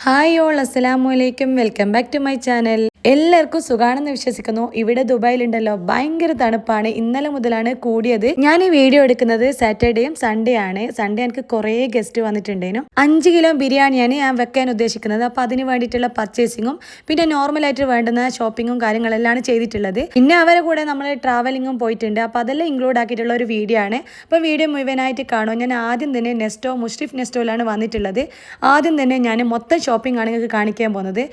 Hi all അസ്സലാമു അലൈക്കും welcome back to my channel. എല്ലാവർക്കും സുഖാണെന്ന് വിശ്വസിക്കുന്നു. ഇവിടെ ദുബായിലുണ്ടല്ലോ ഭയങ്കര തണുപ്പാണ്. ഇന്നലെ മുതലാണ് കൂടിയത്. ഞാൻ ഈ വീഡിയോ എടുക്കുന്നത് സാറ്റർഡേയും സൺഡേ ആണ്. സൺഡേ എനിക്ക് കുറേ ഗസ്റ്റ് വന്നിട്ടുണ്ടേനു. 5 കിലോ ബിരിയാണിയാണ് ഞാൻ വെക്കാൻ ഉദ്ദേശിക്കുന്നത്. അപ്പോൾ അതിന് വേണ്ടിയിട്ടുള്ള പർച്ചേസിങ്ങും പിന്നെ നോർമലായിട്ട് വേണ്ടുന്ന ഷോപ്പിങ്ങും കാര്യങ്ങളെല്ലാം ചെയ്തിട്ടുള്ളത്. പിന്നെ അവരെ കൂടെ നമ്മൾ ട്രാവലിങ്ങും പോയിട്ടുണ്ട്. അപ്പോൾ അതെല്ലാം ഇൻക്ലൂഡ് ആക്കിയിട്ടുള്ള ഒരു വീഡിയോ ആണ്. അപ്പോൾ വീഡിയോ മുഴുവനായിട്ട് കാണും. ഞാൻ ആദ്യം തന്നെ മുഷ്രിഫ് നെസ്റ്റോയിലാണ് വന്നിട്ടുള്ളത്. ആദ്യം തന്നെ ഞാൻ മൊത്തം ഷോപ്പിംഗ് ആണ് നിങ്ങൾക്ക് കാണിക്കാൻ പോകുന്നത്.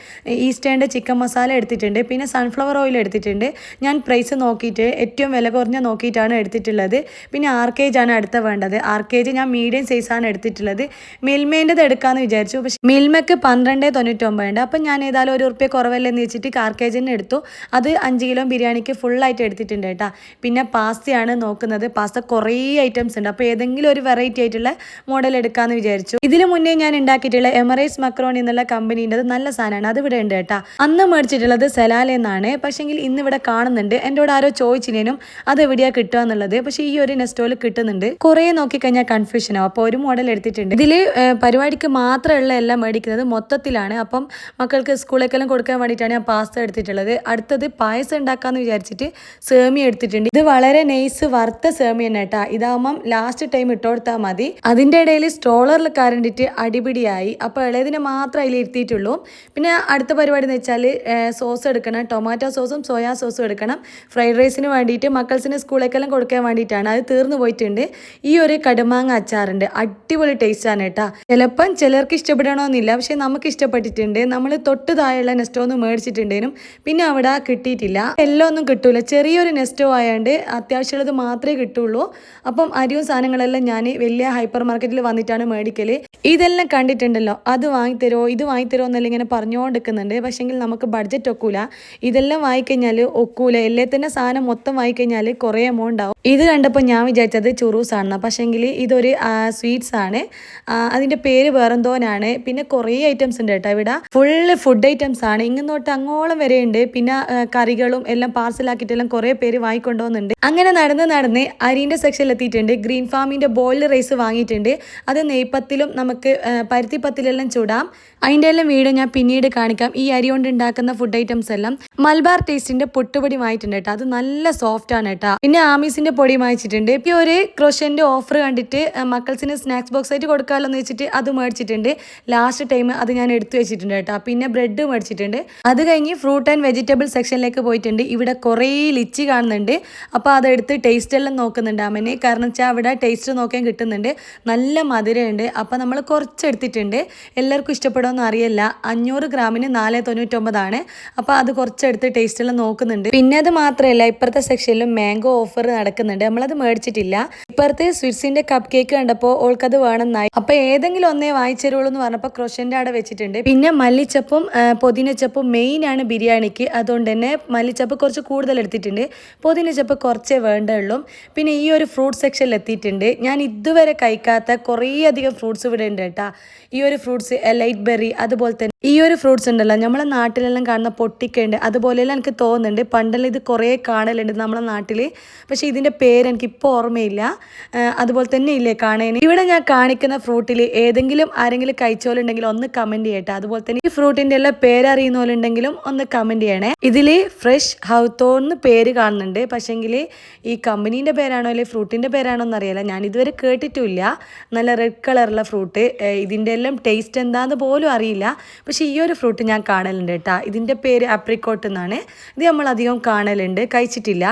ഈസ്റ്റേണിൻ്റെ ചിക്കൻ മസാല എടുത്തിട്ടുണ്ട്, പിന്നെ സൺഫ്ലവർ ഓയിൽ എടുത്തിട്ടുണ്ട്. ഞാൻ പ്രൈസ് നോക്കിയിട്ട് ഏറ്റവും വില കുറഞ്ഞ നോക്കിയിട്ടാണ് എടുത്തിട്ടുള്ളത്. പിന്നെ RKG ആണ് അടുത്ത വേണ്ടത്. RKG ഞാൻ മീഡിയം സൈസാണ് എടുത്തിട്ടുള്ളത്. മിൽമേൻ്റെത് എടുക്കാമെന്ന് വിചാരിച്ചു, പക്ഷേ മിൽമയ്ക്ക് 12.99 ഉണ്ട്. അപ്പം ഞാൻ ഏതായാലും ₹1 കുറവല്ലെന്ന് വെച്ചിട്ട് RKG എടുത്തു. അത് 5 കിലോ ബിരിയാണിക്ക് ഫുള്ളായിട്ട് എടുത്തിട്ടുണ്ട് കേട്ടോ. പിന്നെ പാസ്തയാണ് നോക്കുന്നത്. പാസ്ത കുറേ ഐറ്റംസ് ഉണ്ട്. അപ്പോൾ ഏതെങ്കിലും ഒരു വെറൈറ്റി ആയിട്ടുള്ള മോഡൽ എടുക്കാമെന്ന് വിചാരിച്ചു. ഇതിന് മുന്നേ ഞാൻ ഉണ്ടാക്കിയിട്ടുള്ള എമറേറ്റ്സ് മക്രോണി എന്നുള്ള കമ്പനീൻ്റെ നല്ല സാധനമാണ്. അത് ഇവിടെ ഉണ്ട് കേട്ടോ. അന്ന് മേടിച്ചിട്ടുള്ളത് സെലാല എന്നാണ്. പക്ഷേങ്കിൽ ഇന്ന് ഇവിടെ കാണുന്നുണ്ട്. എന്നോട് ആരോ ചോദിച്ചിനേനും അത് എവിടെയാണ് കിട്ടുക എന്നുള്ളത്. പക്ഷേ ഈ ഒരു നെസ്റ്റോയിൽ കിട്ടുന്നുണ്ട്. കുറേ നോക്കിക്കഴിഞ്ഞാൽ കൺഫ്യൂഷൻ ആവും. അപ്പോൾ ഒരു മോഡൽ എടുത്തിട്ടുണ്ട്. ഇതിൽ പരിപാടിക്ക് മാത്രമുള്ള എല്ലാം മേടിക്കുന്നത് മൊത്തത്തിലാണ്. അപ്പം മക്കൾക്ക് സ്കൂളിലേക്കെല്ലാം കൊടുക്കാൻ വേണ്ടിയിട്ടാണ് ഞാൻ പാസ്ത എടുത്തിട്ടുള്ളത്. അടുത്തത് പായസം ഉണ്ടാക്കാമെന്ന് വിചാരിച്ചിട്ട് സേമിയ എടുത്തിട്ടുണ്ട്. ഇത് വളരെ നൈസ് വറുത്ത സേമിയ തന്നെ കേട്ടോ. ഇതാകുമ്പം ലാസ്റ്റ് ടൈം ഇട്ടുകൊടുത്താൽ മതി. അതിൻ്റെ ഇടയിൽ സ്ട്രോളറിൽ കരണ്ടിട്ട് അടിപിടിയായി. അപ്പോൾ ഇളയതിനെ മാത്രം അതിൽ ഇരുത്തിയിട്ടുള്ളൂ. പിന്നെ അടുത്ത പരിപാടി എന്ന് വെച്ചാൽ സോസ് എടുക്കണം. ടൊമാറ്റോ സോസും സോയാ സോസും എടുക്കണം. ഫ്രൈഡ് റൈസിന് വേണ്ടിയിട്ട് മക്കൾസിന് സ്കൂളിലേക്കെല്ലാം കൊടുക്കാൻ വേണ്ടിയിട്ടാണ്. അത് തീർന്നു പോയിട്ടുണ്ട്. ഈ ഒരു കടുമാങ്ങ അച്ചാറുണ്ട്. അടിപൊളി ടേസ്റ്റാണ് കേട്ടോ. ചിലപ്പം ചിലർക്ക് ഇഷ്ടപ്പെടണമെന്നില്ല, പക്ഷേ നമുക്ക് ഇഷ്ടപ്പെട്ടിട്ടുണ്ട്. നമ്മൾ തൊട്ട് താഴെയുള്ള നെസ്റ്റോ ഒന്ന് മേടിച്ചിട്ടുണ്ടേനും പിന്നെ അവിടെ കിട്ടിയിട്ടില്ല. എല്ലാം ഒന്നും കിട്ടൂല. ചെറിയൊരു നെസ്റ്റോ ആയതുകൊണ്ട് അത്യാവശ്യമുള്ളത് മാത്രമേ കിട്ടുള്ളൂ. അപ്പം അരിയും സാധനങ്ങളെല്ലാം ഞാൻ വലിയ ഹൈപ്പർ മാർക്കറ്റിൽ വന്നിട്ടാണ് മേടിക്കൽ. ഇതെല്ലാം കണ്ടിട്ടുണ്ടല്ലോ, അത് വാങ്ങിത്തരുമോ ഇത് വാങ്ങിത്തരുമോ എന്നെല്ലാം ഇങ്ങനെ പറഞ്ഞുകൊണ്ടിരിക്കുന്നുണ്ട്. പക്ഷേങ്കിൽ നമുക്ക് ബഡ്ജറ്റ് ഒക്കൂല. ഇതെല്ലാം വാങ്ങിക്കഴിഞ്ഞാൽ ഒക്കൂല. എല്ലാത്തിൻ്റെ സാധനം മൊത്തം വാങ്ങിക്കഴിഞ്ഞാൽ കുറേ എമൗണ്ട് ആവും. ഇത് കണ്ടപ്പോൾ ഞാൻ വിചാരിച്ചത് ചുറൂസ് ആണ്. പക്ഷേങ്കിൽ ഇതൊരു സ്വീറ്റ്സ് ആണ്. അതിൻ്റെ പേര് വേറെന്തോനാണ്. പിന്നെ കുറേ ഐറ്റംസ് ഉണ്ട് കേട്ടോ. ഇവിടെ ഫുള്ള് ഫുഡ് ഐറ്റംസ് ആണ്. ഇങ്ങോട്ട് അങ്ങോളം വരെ ഉണ്ട്. പിന്നെ കറികളും എല്ലാം പാർസലാക്കിയിട്ടെല്ലാം കുറേ പേര് വാങ്ങിക്കൊണ്ടുപോകുന്നുണ്ട്. അങ്ങനെ നടന്ന് അരിൻ്റെ സെക്ഷനിൽ എത്തിയിട്ടുണ്ട്. ഗ്രീൻ ഫാമിൻ്റെ ബോയിൽഡ് റൈസ് വാങ്ങിയിട്ടുണ്ട്. അത് നെയ്പ്പത്തിലും നമുക്ക് പരുത്തിപ്പത്തിലെല്ലാം ചുടാം. അതിൻ്റെ എല്ലാം വീഡിയോ ഞാൻ പിന്നീട് കാണിക്കാം. ഈ അരി കൊണ്ട് ഉണ്ടാക്കുന്ന ഫുഡ് ഐറ്റംസ് എല്ലാം. മലബാർ ടേസ്റ്റിന്റെ പൊട്ടുപൊടി വാങ്ങിയിട്ടുണ്ട് കേട്ടോ. അത് നല്ല സോഫ്റ്റ് ആണ് കേട്ടോ. പിന്നെ ആമീസിന്റെ പൊടി വാങ്ങിച്ചിട്ടുണ്ട്. ഈ ഒരു ക്രോഷന്റെ ഓഫർ കണ്ടിട്ട് മക്കൾസിന് സ്നാക്സ് ബോക്സ് ആയിട്ട് കൊടുക്കാമല്ലോ എന്ന് വെച്ചിട്ട് അത് മേടിച്ചിട്ടുണ്ട്. ലാസ്റ്റ് ടൈം അത് ഞാൻ എടുത്തു വെച്ചിട്ടുണ്ട് കേട്ടോ. പിന്നെ ബ്രെഡ് മേടിച്ചിട്ടുണ്ട്. അത് കഴിഞ്ഞ് ഫ്രൂട്ട് ആൻഡ് വെജിറ്റബിൾ സെക്ഷനിലേക്ക് പോയിട്ടുണ്ട്. ഇവിടെ കുറേ ലിച്ചി കാണുന്നുണ്ട്. അപ്പോൾ അതെടുത്ത് ടേസ്റ്റ് എല്ലാം നോക്കുന്നുണ്ട് അമ്മനെ. കാരണം വെച്ചാൽ അവിടെ ടേസ്റ്റ് നോക്കാൻ കിട്ടുന്നുണ്ട്. നല്ല മധുരമുണ്ട്. അപ്പോൾ നമ്മൾ കുറച്ച് എടുത്തിട്ടുണ്ട്. എല്ലാവർക്കും ഇഷ്ടപ്പെടുമെന്ന് അറിയില്ല. 500 ഗ്രാമിന് 4.99 അപ്പോൾ അത് കുറച്ചെടുത്ത് ടേസ്റ്റ് എല്ലാം നോക്കുന്നുണ്ട്. പിന്നെ അത് മാത്രമല്ല, ഇപ്പുറത്തെ സെക്ഷനിലും മാംഗോ ഓഫർ നടക്കുന്നുണ്ട്. നമ്മളത് മേടിച്ചിട്ടില്ല. ഇപ്പുറത്തെ സ്വിറ്റ്സിന്റെ കപ്പ് കേക്ക് കണ്ടപ്പോൾ ഓൾക്കത് വേണമെന്നായി. അപ്പോൾ ഏതെങ്കിലും ഒന്നേ വാങ്ങിച്ചേരുള്ളൂ എന്ന് പറഞ്ഞപ്പോൾ ക്രോഷന്റെ അവിടെ വെച്ചിട്ടുണ്ട്. പിന്നെ മല്ലിച്ചപ്പും പുതിനച്ചപ്പും മെയിൻ ആണ് ബിരിയാണിക്ക്. അതുകൊണ്ട് തന്നെ മല്ലിച്ചപ്പ് കുറച്ച് കൂടുതൽ എടുത്തിട്ടുണ്ട്. പുതിനച്ചപ്പ് കുറച്ചേ വേണ്ടുള്ളൂ. പിന്നെ ഈ ഒരു ഫ്രൂട്ട് സെക്ഷനിൽ എത്തിയിട്ടുണ്ട്. ഞാൻ ഇതുവരെ കഴിക്കാത്ത കുറേ അധികം ഫ്രൂട്ട്സ് ഇവിടെ ഉണ്ട് കേട്ടോ. ഈ ഒരു ഫ്രൂട്ട്സ് ലൈറ്റ് ബെറി, അതുപോലെ തന്നെ ഈ ഒരു ഫ്രൂട്ട്സ് ഉണ്ടല്ലോ നമ്മളെ നാട്ടിലെല്ലാം കാണുന്ന പൊട്ടിക്കയുണ്ട്. അതുപോലെയെല്ലാം എനിക്ക് തോന്നുന്നുണ്ട്. പണ്ടെല്ലാം ഇത് കുറേ കാണലുണ്ട് നമ്മളെ നാട്ടിൽ. പക്ഷേ ഇതിൻ്റെ പേര് എനിക്കിപ്പോൾ ഓർമ്മയില്ല. അതുപോലെ തന്നെ ഇല്ലേ കാണാൻ. ഇവിടെ ഞാൻ കാണിക്കുന്ന ഫ്രൂട്ടിൽ ഏതെങ്കിലും ആരെങ്കിലും കഴിച്ചോലുണ്ടെങ്കിൽ ഒന്ന് കമൻറ്റ് ചെയ്യട്ടെ. അതുപോലെ തന്നെ ഈ ഫ്രൂട്ടിൻ്റെ എല്ലാം പേരറിയുന്നവരുണ്ടെങ്കിലും ഒന്ന് കമൻറ്റ് ചെയ്യണേ. ഇതിൽ ഫ്രഷ് ഹൗത്തോ എന്ന് പേര് കാണുന്നുണ്ട്. പക്ഷേങ്കിൽ ഈ കമ്പനീൻ്റെ പേരാണോ അല്ലെങ്കിൽ ഫ്രൂട്ടിൻ്റെ പേരാണോ എന്നറിയില്ല. ഞാൻ ഇതുവരെ കേട്ടിട്ടുമില്ല. നല്ല റെഡ് കളറുള്ള ഫ്രൂട്ട്. ഇതിൻ്റെ എല്ലാം ടേസ്റ്റ് എന്താണെന്ന് പോലും അറിയില്ല. പക്ഷേ ഈ ഒരു ഫ്രൂട്ട് ഞാൻ കാണലുണ്ട് കേട്ടോ. ഇതിൻ്റെ പേര് ആപ്രിക്കോട്ട് എന്നാണ്. ഇത് നമ്മളധികം കാണലുണ്ട്, കഴിച്ചിട്ടില്ല.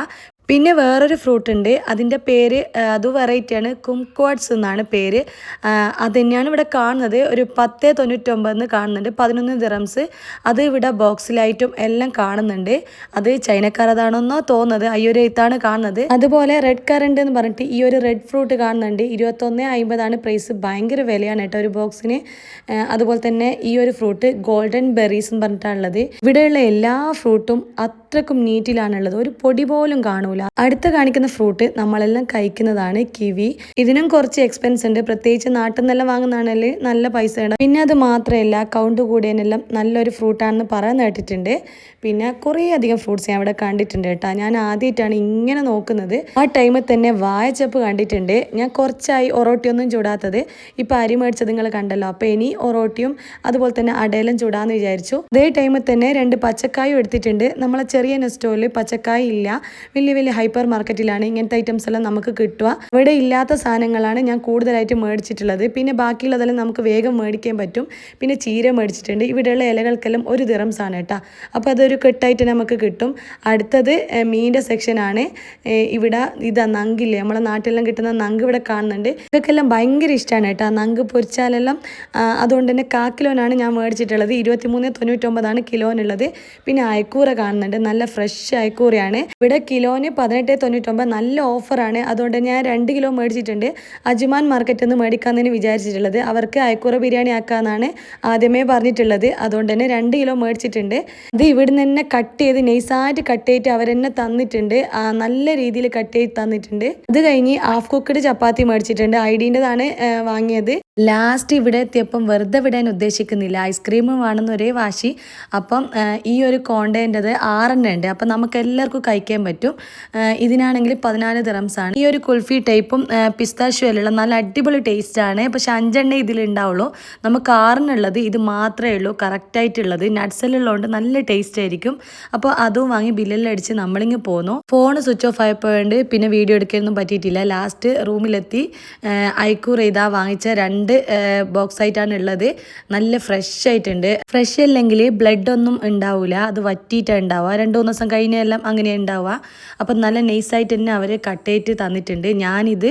പിന്നെ വേറൊരു ഫ്രൂട്ട് ഉണ്ട്. അതിൻ്റെ പേര് അത് വെറൈറ്റിയാണ്. കുംക്വാഡ്സ് എന്നാണ് പേര്. അത് തന്നെയാണ് ഇവിടെ കാണുന്നത്. ഒരു 10.99 കാണുന്നുണ്ട്. 11 ദിറംസ്. അത് ഇവിടെ ബോക്സിലായിട്ടും എല്ലാം കാണുന്നുണ്ട്. അത് ചൈനക്കാരതാണെന്നോ തോന്നുന്നത്. ഈ ഒരു എഴുത്താണ് കാണുന്നത്. അതുപോലെ റെഡ് കറണ്ട് എന്ന് പറഞ്ഞിട്ട് ഈ ഒരു റെഡ് ഫ്രൂട്ട് കാണുന്നുണ്ട്. 21.50 പ്രൈസ്. ഭയങ്കര വിലയാണ് കേട്ടോ ഒരു ബോക്സിന്. അതുപോലെ തന്നെ ഈ ഒരു ഫ്രൂട്ട് ഗോൾഡൻ ബെറീസ് എന്ന് പറഞ്ഞിട്ടാണുള്ളത്. ഇവിടെയുള്ള എല്ലാ ഫ്രൂട്ടും അത്രക്കും നീറ്റിലാണുള്ളത്, ഒരു പൊടി പോലും കാണൂല. അടുത്ത് കാണിക്കുന്ന ഫ്രൂട്ട് നമ്മളെല്ലാം കഴിക്കുന്നതാണ് കിവി. ഇതിനും കുറച്ച് എക്സ്പെൻസ് ഉണ്ട്, പ്രത്യേകിച്ച് നാട്ടിൽ നിന്നെല്ലാം വാങ്ങുന്നതാണെങ്കിൽ നല്ല പൈസ ഉണ്ട്. പിന്നെ അത് മാത്രമല്ല കൗണ്ട് കൂടിയതിനെല്ലാം നല്ലൊരു ഫ്രൂട്ടാണെന്ന് പറയാൻ കേട്ടിട്ടുണ്ട്. പിന്നെ കുറേ അധികം ഫ്രൂട്ട്സ് ഞാൻ ഇവിടെ കണ്ടിട്ടുണ്ട് കേട്ടോ. ഞാൻ ആദ്യമായിട്ടാണ് ഇങ്ങനെ നോക്കുന്നത്. ആ ടൈമിൽ തന്നെ വാഴച്ചപ്പ് കണ്ടിട്ടുണ്ട്. ഞാൻ കുറച്ചായി ഒറോട്ടിയൊന്നും ചൂടാത്തത്. ഇപ്പം അരി മേടിച്ചത് നിങ്ങൾ കണ്ടല്ലോ. അപ്പോൾ ഇനി ഒറോട്ടിയും അതുപോലെ തന്നെ അടയെല്ലാം ചൂടാന്ന് വിചാരിച്ചു. അതേ ടൈമിൽ തന്നെ 2 പച്ചക്കായും എടുത്തിട്ടുണ്ട്. നമ്മളെ ചെറിയ നെസ്റ്റോയിൽ പച്ചക്കായ ഇല്ല, വലിയ വലിയ ഹൈപ്പർ മാർക്കറ്റിലാണ് ഇങ്ങനത്തെ ഐറ്റംസ് എല്ലാം നമുക്ക് കിട്ടുക. ഇവിടെ ഇല്ലാത്ത സാധനങ്ങളാണ് ഞാൻ കൂടുതലായിട്ട് മേടിച്ചിട്ടുള്ളത്. പിന്നെ ബാക്കിയുള്ളതെല്ലാം നമുക്ക് വേഗം മേടിക്കാൻ പറ്റും. പിന്നെ ചീര മേടിച്ചിട്ടുണ്ട്. ഇവിടെയുള്ള ഇലകൾക്കെല്ലാം 1 ദിറംസ് ആണ് കേട്ടോ. അപ്പോൾ അതൊരു കെട്ടായിട്ട് നമുക്ക് കിട്ടും. അടുത്തത് മീനിൻ്റെ സെക്ഷനാണ്. ഇവിടെ ഇതാ നങ്കില്ലേ, നമ്മളെ നാട്ടിലെല്ലാം കിട്ടുന്ന നങ്ക് ഇവിടെ കാണുന്നുണ്ട്. ഇതൊക്കെല്ലാം ഭയങ്കര ഇഷ്ടമാണ് കേട്ടോ. നങ്ക് പൊരിച്ചാലെല്ലാം. അതുകൊണ്ട് തന്നെ 1/4 കിലോനാണ് ഞാൻ മേടിച്ചിട്ടുള്ളത്. 23.99 കിലോനുള്ളത്. പിന്നെ അയക്കൂറ കാണുന്നുണ്ട്, നല്ല ഫ്രഷ് അയക്കൂറയാണ്. ഇവിടെ കിലോന് 18.99, നല്ല ഓഫറാണ്. അതുകൊണ്ട് ഞാൻ 2 കിലോ മേടിച്ചിട്ടുണ്ട്. അജ്മാൻ മാർക്കറ്റിൽ നിന്ന് മേടിക്കാമെന്ന് വിചാരിച്ചിട്ടുള്ളത്. അവർക്ക് അയക്കൂറ ബിരിയാണി ആക്കാമെന്നാണ് ആദ്യമേ പറഞ്ഞിട്ടുള്ളത്. അതുകൊണ്ട് തന്നെ 2 കിലോ മേടിച്ചിട്ടുണ്ട്. ഇത് ഇവിടുന്ന് തന്നെ കട്ട് ചെയ്ത് നൈസായിട്ട് കട്ട് ചെയ്തിട്ട് അവരെന്നെ തന്നിട്ടുണ്ട്. നല്ല രീതിയിൽ കട്ട് ചെയ്ത് തന്നിട്ടുണ്ട്. അത് കഴിഞ്ഞ് ഹാഫ് കുക്കഡ് ചപ്പാത്തി മേടിച്ചിട്ടുണ്ട്. ഐഡിൻ്റെതാണ് വാങ്ങിയത്. ലാസ്റ്റ് ഇവിടെ എത്തിയപ്പം വെറുതെ വിടാൻ ഉദ്ദേശിക്കുന്നില്ല, ഐസ്ക്രീം വേണമെന്ന് ഒരേ വാശി. അപ്പം ഈ ഒരു കോണ്ടേൻ്റെത് 6 ഉണ്ട്. അപ്പം നമുക്ക് എല്ലാവർക്കും കഴിക്കാൻ പറ്റും. ഇതിനാണെങ്കിൽ 14 ദിറംസാണ്. ഈ ഒരു കുൽഫി ടൈപ്പും പിസ്താഷ്യോയിലുള്ള നല്ല അടിപൊളി ടേസ്റ്റാണ്. പക്ഷെ 5 ഇതിലുണ്ടാവുള്ളൂ. നമുക്ക് 6 ഇത് മാത്രമേ ഉള്ളൂ കറക്റ്റായിട്ടുള്ളത്. നട്ട്സെല്ലുള്ളതുകൊണ്ട് നല്ല ടേസ്റ്റ് ആയിരിക്കും. അപ്പോൾ അതും വാങ്ങി ബില്ലെല്ലാം അടിച്ച് നമ്മളിങ്ങ് പോന്നു. ഫോൺ സ്വിച്ച് ഓഫ് ആയപ്പോഴുണ്ട്, പിന്നെ വീഡിയോ എടുക്കാനൊന്നും പറ്റിയിട്ടില്ല. ലാസ്റ്റ് റൂമിലെത്തി അയക്കൂർ ഇതാ വാങ്ങിച്ച 2 ബോക്സ് ആയിട്ടാണ് ഉള്ളത്. നല്ല ഫ്രഷ് ആയിട്ടുണ്ട്. ഫ്രഷ് അല്ലെങ്കിൽ ബ്ലഡ് ഒന്നും ഉണ്ടാവില്ല, അത് വറ്റിയിട്ടാണ് ഉണ്ടാവുക. 2-3 ദിവസം കഴിഞ്ഞെല്ലാം അങ്ങനെ ഉണ്ടാവുക. അപ്പം നല്ല നൈസായിട്ട് തന്നെ അവർ കട്ട് ചെയ്തിട്ട് തന്നിട്ടുണ്ട്. ഞാനിത്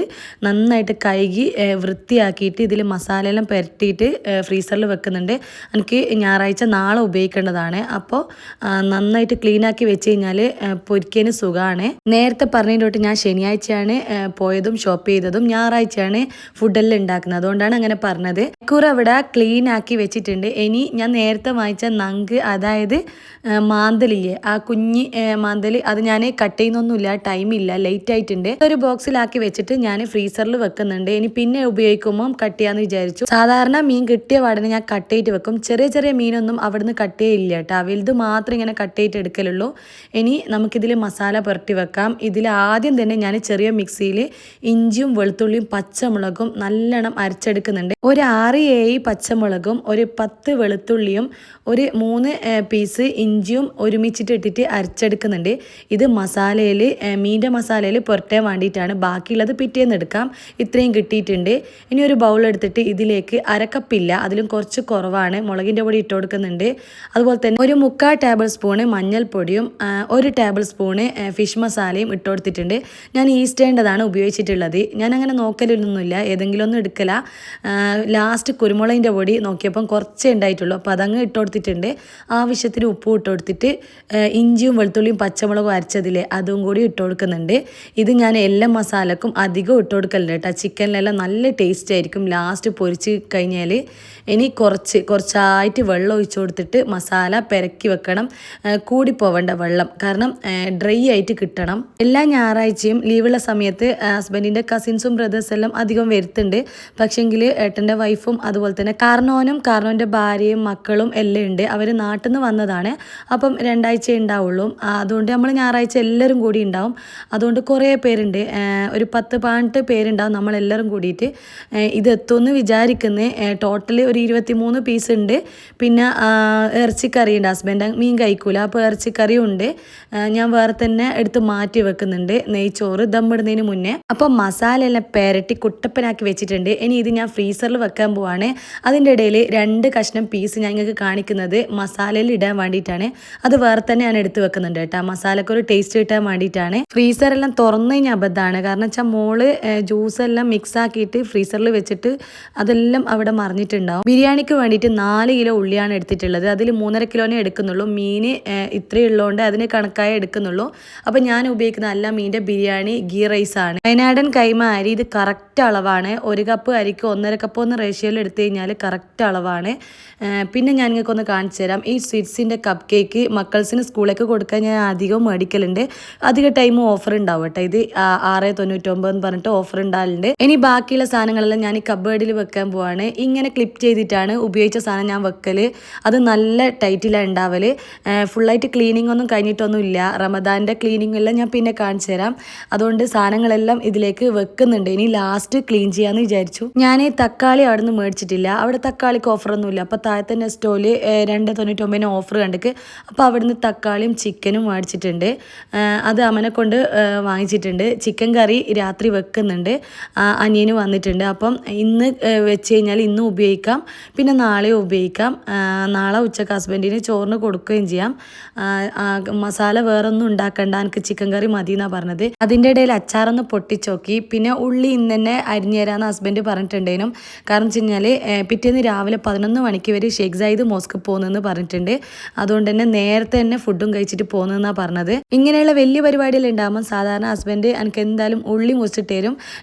നന്നായിട്ട് കഴുകി വൃത്തിയാക്കിയിട്ട് ഇതിൽ മസാലയെല്ലാം പുരട്ടിയിട്ട് ഫ്രീസറിൽ വെക്കുന്നുണ്ട്. എനിക്ക് ഞായറാഴ്ച നാളെ ഉപയോഗിക്കേണ്ടതാണ്. അപ്പോൾ നന്നായിട്ട് ക്ലീനാക്കി വെച്ച് കഴിഞ്ഞാൽ പൊരിക്കാന് സുഖമാണ്. നേരത്തെ പറഞ്ഞതിൻ്റെ ഞാൻ ശനിയാഴ്ചയാണ് പോയതും ഷോപ്പ് ചെയ്തതും, ഞായറാഴ്ചയാണ് ഫുഡെല്ലാം ഉണ്ടാക്കുന്നത്. അതുകൊണ്ടാണ് അങ്ങനെ പറഞ്ഞത്. കൂറ അവിടെ ക്ലീൻ ആക്കി വെച്ചിട്ടുണ്ട്. ഇനി ഞാൻ നേരത്തെ വാങ്ങിച്ച നങ്ക്, അതായത് മാന്തലില്ലേ, ആ കുഞ്ഞി മാന്തൽ, അത് ഞാൻ കട്ട് ചെയ്യുന്നൊന്നുമില്ല, ടൈമില്ല, ലേറ്റ് ആയിട്ടുണ്ട്. ഒരു ബോക്സിലാക്കി വെച്ചിട്ട് ഞാൻ ഫ്രീസറിൽ വെക്കുന്നുണ്ട്. ഇനി പിന്നെ ഉപയോഗിക്കുമ്പോൾ കട്ട് ചെയ്യാന്ന് വിചാരിച്ചു. സാധാരണ മീൻ കിട്ടിയ പാടനെ ഞാൻ കട്ട് ചെയ്തിട്ട് വെക്കും. ചെറിയ ചെറിയ മീനൊന്നും അവിടുന്ന് കട്ട് ചെയ്യില്ല കേട്ടോ. വലുത് മാത്രം ഇങ്ങനെ കട്ട് ചെയ്തിട്ട് എടുക്കലുള്ളൂ. ഇനി നമുക്കിതിൽ മസാല പുരട്ടി വെക്കാം. ഇതിൽ ആദ്യം തന്നെ ഞാൻ ചെറിയ മിക്സിയിൽ ഇഞ്ചിയും വെളുത്തുള്ളിയും പച്ചമുളകും നല്ലോണം അരച്ചെടുക്കുന്നുണ്ട്. ഒരു 6-7 പച്ചമുളകും ഒരു 10 വെളുത്തുള്ളിയും ഒരു 3 പീസ് ഇഞ്ചിയും ഒരുമിച്ചിട്ട് ഇട്ടിട്ട് അരച്ചെടുക്കുന്നുണ്ട്. ഇത് മസാലയിൽ, മീൻ്റെ മസാലയിൽ പുരട്ടാൻ വേണ്ടിയിട്ടാണ്. ബാക്കിയുള്ളത് പിറ്റേന്ന് എടുക്കാം. ഇത്രയും കിട്ടിയിട്ടുണ്ട്. ഇനി ഒരു ബൗൾ എടുത്തിട്ട് ഇതിലേക്ക് 1/2 കപ്പില്ല, അതിലും കുറച്ച് കുറവാണ്, മുളകിൻ്റെ പൊടി ഇട്ട് കൊടുക്കുന്നുണ്ട്. അതുപോലെ തന്നെ ഒരു 3/4 ടേബിൾ സ്പൂണ് മഞ്ഞൾപ്പൊടിയും 1 ടേബിൾ സ്പൂണ് ഫിഷ് മസാലയും ഇട്ട് കൊടുത്തിട്ടുണ്ട്. ഞാൻ ഈസ്റ്റേണ്ടതാണ് ഉപയോഗിച്ചിട്ടുള്ളത്. ഞാൻ അങ്ങനെ നോക്കലൊന്നുമില്ല, ഏതെങ്കിലും ഒന്നും എടുക്കല. ലാസ്റ്റ് കുരുമുളകിൻ്റെ പൊടി നോക്കിയപ്പം കുറച്ചേ ഉണ്ടായിട്ടുള്ളൂ. അപ്പോൾ അതങ്ങ് ഇട്ട് കൊടുത്തിട്ടുണ്ട്. ആവശ്യത്തിന് ഉപ്പും ഇട്ട് കൊടുത്തിട്ട് ഇഞ്ചിയും വെളുത്തുള്ളിയും പച്ചമുളകും അരച്ചതിലെ അതും കൂടി ഇട്ട് കൊടുക്കുന്നുണ്ട്. ഇത് ഞാൻ എല്ലാ മസാലക്കും അധികം ഇട്ട് കൊടുക്കലുണ്ട് കേട്ടോ. ചിക്കനിലെല്ലാം നല്ല ടേസ്റ്റ് ആയിരിക്കും ലാസ്റ്റ് പൊരിച്ച് കഴിഞ്ഞാൽ. ഇനി കുറച്ചായിട്ട് വെള്ളം ഒഴിച്ച് കൊടുത്തിട്ട് മസാല പെരക്കി വെക്കണം. കൂടി പോവേണ്ട വെള്ളം, കാരണം ഡ്രൈ ആയിട്ട് കിട്ടണം. എല്ലാ ഞായറാഴ്ചയും ലീവുള്ള സമയത്ത് ഹസ്ബൻഡിൻ്റെ കസിൻസും ബ്രദേഴ്സ് എല്ലാം അധികം വരുത്തുണ്ട്. പക്ഷേങ്കിൽ ഏട്ടൻ്റെ വൈഫും അതുപോലെ തന്നെ കാർണോൻ്റെ ഭാര്യയും മക്കളും എല്ലാം ഉണ്ട്. അവർ നാട്ടിൽ നിന്ന് വന്നതാണ്. അപ്പം 2 ആഴ്ച ഉണ്ടാവുള്ളൂ. അതുകൊണ്ട് നമ്മൾ ഞായറാഴ്ച എല്ലാവരും കൂടി ഉണ്ടാവും. അതുകൊണ്ട് കുറേ പേരുണ്ട്, ഒരു 10-12 പേരുണ്ടാവും നമ്മളെല്ലാവരും കൂടിയിട്ട്. ഇതെത്തുമെന്ന് വിചാരിക്കുന്നത്. ടോട്ടൽ ഒരു 23 പീസ് ഉണ്ട്. പിന്നെ ഇറച്ചിക്കറി ഉണ്ട്. ഹസ്ബൻഡ് മീൻ കഴിക്കൂല, അപ്പോൾ ഇറച്ചിക്കറിയും ഉണ്ട്. ഞാൻ വേറെ തന്നെ എടുത്ത് മാറ്റി വെക്കുന്നുണ്ട്, നെയ്ച്ചോറ് ദമ്മിടുന്നതിന് മുന്നേ. അപ്പോൾ മസാല എല്ലാം പെരട്ടി കുട്ടപ്പനാക്കി വെച്ചിട്ടുണ്ട്. ഇനി ഇത് ഞാൻ ഫ്രീസറിൽ വെക്കാൻ പോവാണ്. അതിൻ്റെ ഇടയിൽ 2 കഷ്ണം പീസ് ഞാൻ നിങ്ങൾക്ക് കാണിക്കുന്നത് മസാലയിൽ ഇടാൻ വേണ്ടിയിട്ടാണ്. അത് വേറെ തന്നെ ഞാൻ എടുത്ത് വെക്കുന്നുണ്ട് കേട്ടോ, മസാലക്ക് ഒരു ടേസ്റ്റ് കിട്ടാൻ വേണ്ടിയിട്ടാണ്. ഫ്രീസറെല്ലാം തുറന്നു കഴിഞ്ഞാൽ അബദ്ധമാണ്. കാരണം വെച്ചാൽ മോള് ജ്യൂസെല്ലാം മിക്സ് ആക്കിയിട്ട് ഫ്രീസറിൽ വെച്ചിട്ട് അതെല്ലാം അവിടെ മറിഞ്ഞിട്ടുണ്ടാവും. ബിരിയാണിക്ക് വേണ്ടിയിട്ട് 4 കിലോ ഉള്ളിയാണ് എടുത്തിട്ടുള്ളത്. അതിൽ 3.5 കിലോനെ എടുക്കുന്നുള്ളൂ. മീൻ ഇത്രയും ഉള്ളതുകൊണ്ട് അതിന് കണക്കായി എടുക്കുന്നുള്ളൂ. അപ്പോൾ ഞാൻ ഉപയോഗിക്കുന്ന മീൻ്റെ ബിരിയാണി ഗീ റൈസ് ആണ്. വയനാടൻ കൈമ അരി, ഇത് കറക്റ്റ് അളവാണ്. 1 കപ്പ് അരിക്ക് 1.5 1.5 കപ്പ് ഒന്ന് റേഷ്യോയിൽ എടുത്തു കഴിഞ്ഞാൽ കറക്റ്റ് അളവാണ്. പിന്നെ ഞാൻ നിങ്ങൾക്കൊന്ന് കാണിച്ചു തരാം. ഈ സ്വീറ്റ്സിൻ്റെ കപ്പ് കേക്ക് മക്കൾസിന് സ്കൂളിലേക്ക് കൊടുക്കാൻ ഞാൻ അധികം മേടിക്കലുണ്ട്. അധിക ടൈമും ഓഫർ ഉണ്ടാവും കേട്ടോ. ഇത് 6.99 എന്ന് പറഞ്ഞിട്ട് ഓഫർ ഉണ്ടാകലുണ്ട്. ഇനി ബാക്കിയുള്ള സാധനങ്ങളെല്ലാം ഞാൻ ഈ കബേർഡിൽ വെക്കാൻ പോവാണ്. ഇങ്ങനെ ക്ലിപ്പ് ചെയ്തിട്ടാണ് ഉപയോഗിച്ച സാധനം ഞാൻ വെക്കൽ. അത് നല്ല ടൈറ്റിലാണ് ഉണ്ടാവൽ. ഫുള്ളായിട്ട് ക്ലീനിങ് ഒന്നും കഴിഞ്ഞിട്ടൊന്നും ഇല്ല. റമദാൻ്റെ ക്ലീനിങ് എല്ലാം ഞാൻ പിന്നെ കാണിച്ചു തരാം. അതുകൊണ്ട് സാധനങ്ങളെല്ലാം ഇതിലേക്ക് വെക്കുന്നുണ്ട്. ഇനി ലാസ്റ്റ് ക്ലീൻ ചെയ്യാമെന്ന് വിചാരിച്ചു. ഞാൻ തക്കാളി അവിടെ നിന്ന് മേടിച്ചിട്ടില്ല. അവിടെ തക്കാളിക്ക് ഓഫറൊന്നുമില്ല. അപ്പോൾ താഴത്തെ നെസ്റ്റോല് 2.99 ഓഫർ കണ്ടിക്ക്. അപ്പോൾ അവിടുന്ന് തക്കാളിയും ചിക്കനും മേടിച്ചിട്ടുണ്ട്. അത് അമ്മനെ കൊണ്ട് വാങ്ങിച്ചിട്ടുണ്ട്. ചിക്കൻ കറി രാത്രി വെക്കുന്നുണ്ട്. അനിയന് വന്നിട്ടുണ്ട്. അപ്പം ഇന്ന് വെച്ച് കഴിഞ്ഞാൽ ഇന്നും ഉപയോഗിക്കാം, പിന്നെ നാളെ ഉപയോഗിക്കാം. നാളെ ഉച്ചക്ക് ഹസ്ബൻഡിന് ചോറിന് കൊടുക്കുകയും ചെയ്യാം. മസാല വേറൊന്നും ഉണ്ടാക്കണ്ട, എനിക്ക് ചിക്കൻ കറി മതി എന്നാണ് പറഞ്ഞത്. അതിൻ്റെ ഇടയിൽ അച്ചാറൊന്ന് പൊട്ടിച്ചോക്കി. പിന്നെ ഉള്ളി ഇന്ന് തന്നെ അരിഞ്ഞു തരാമെന്ന് ഹസ്ബൻഡ് പറഞ്ഞിട്ടുണ്ടേനും. കാരണം വെച്ച് കഴിഞ്ഞാൽ പിറ്റേന്ന് രാവിലെ 11 മണിക്ക് വരെ ഷെയ്ഖ് സായിദ് മോസ്ക് പോകുന്നതെന്ന് പറഞ്ഞിട്ടുണ്ട്. അതുകൊണ്ട് തന്നെ നേരത്തെ തന്നെ ഫുഡും കഴിച്ചിട്ട് പോകുന്നതെന്നാണ് പറഞ്ഞത്. ഇങ്ങനെയുള്ള വലിയ പരിപാടികൾ ഉണ്ടാകുമ്പോൾ സാധാരണ ഹസ്ബൻഡ് എനിക്ക് എന്തായാലും ഉള്ളി മുറിച്ചിട്ട് തരും.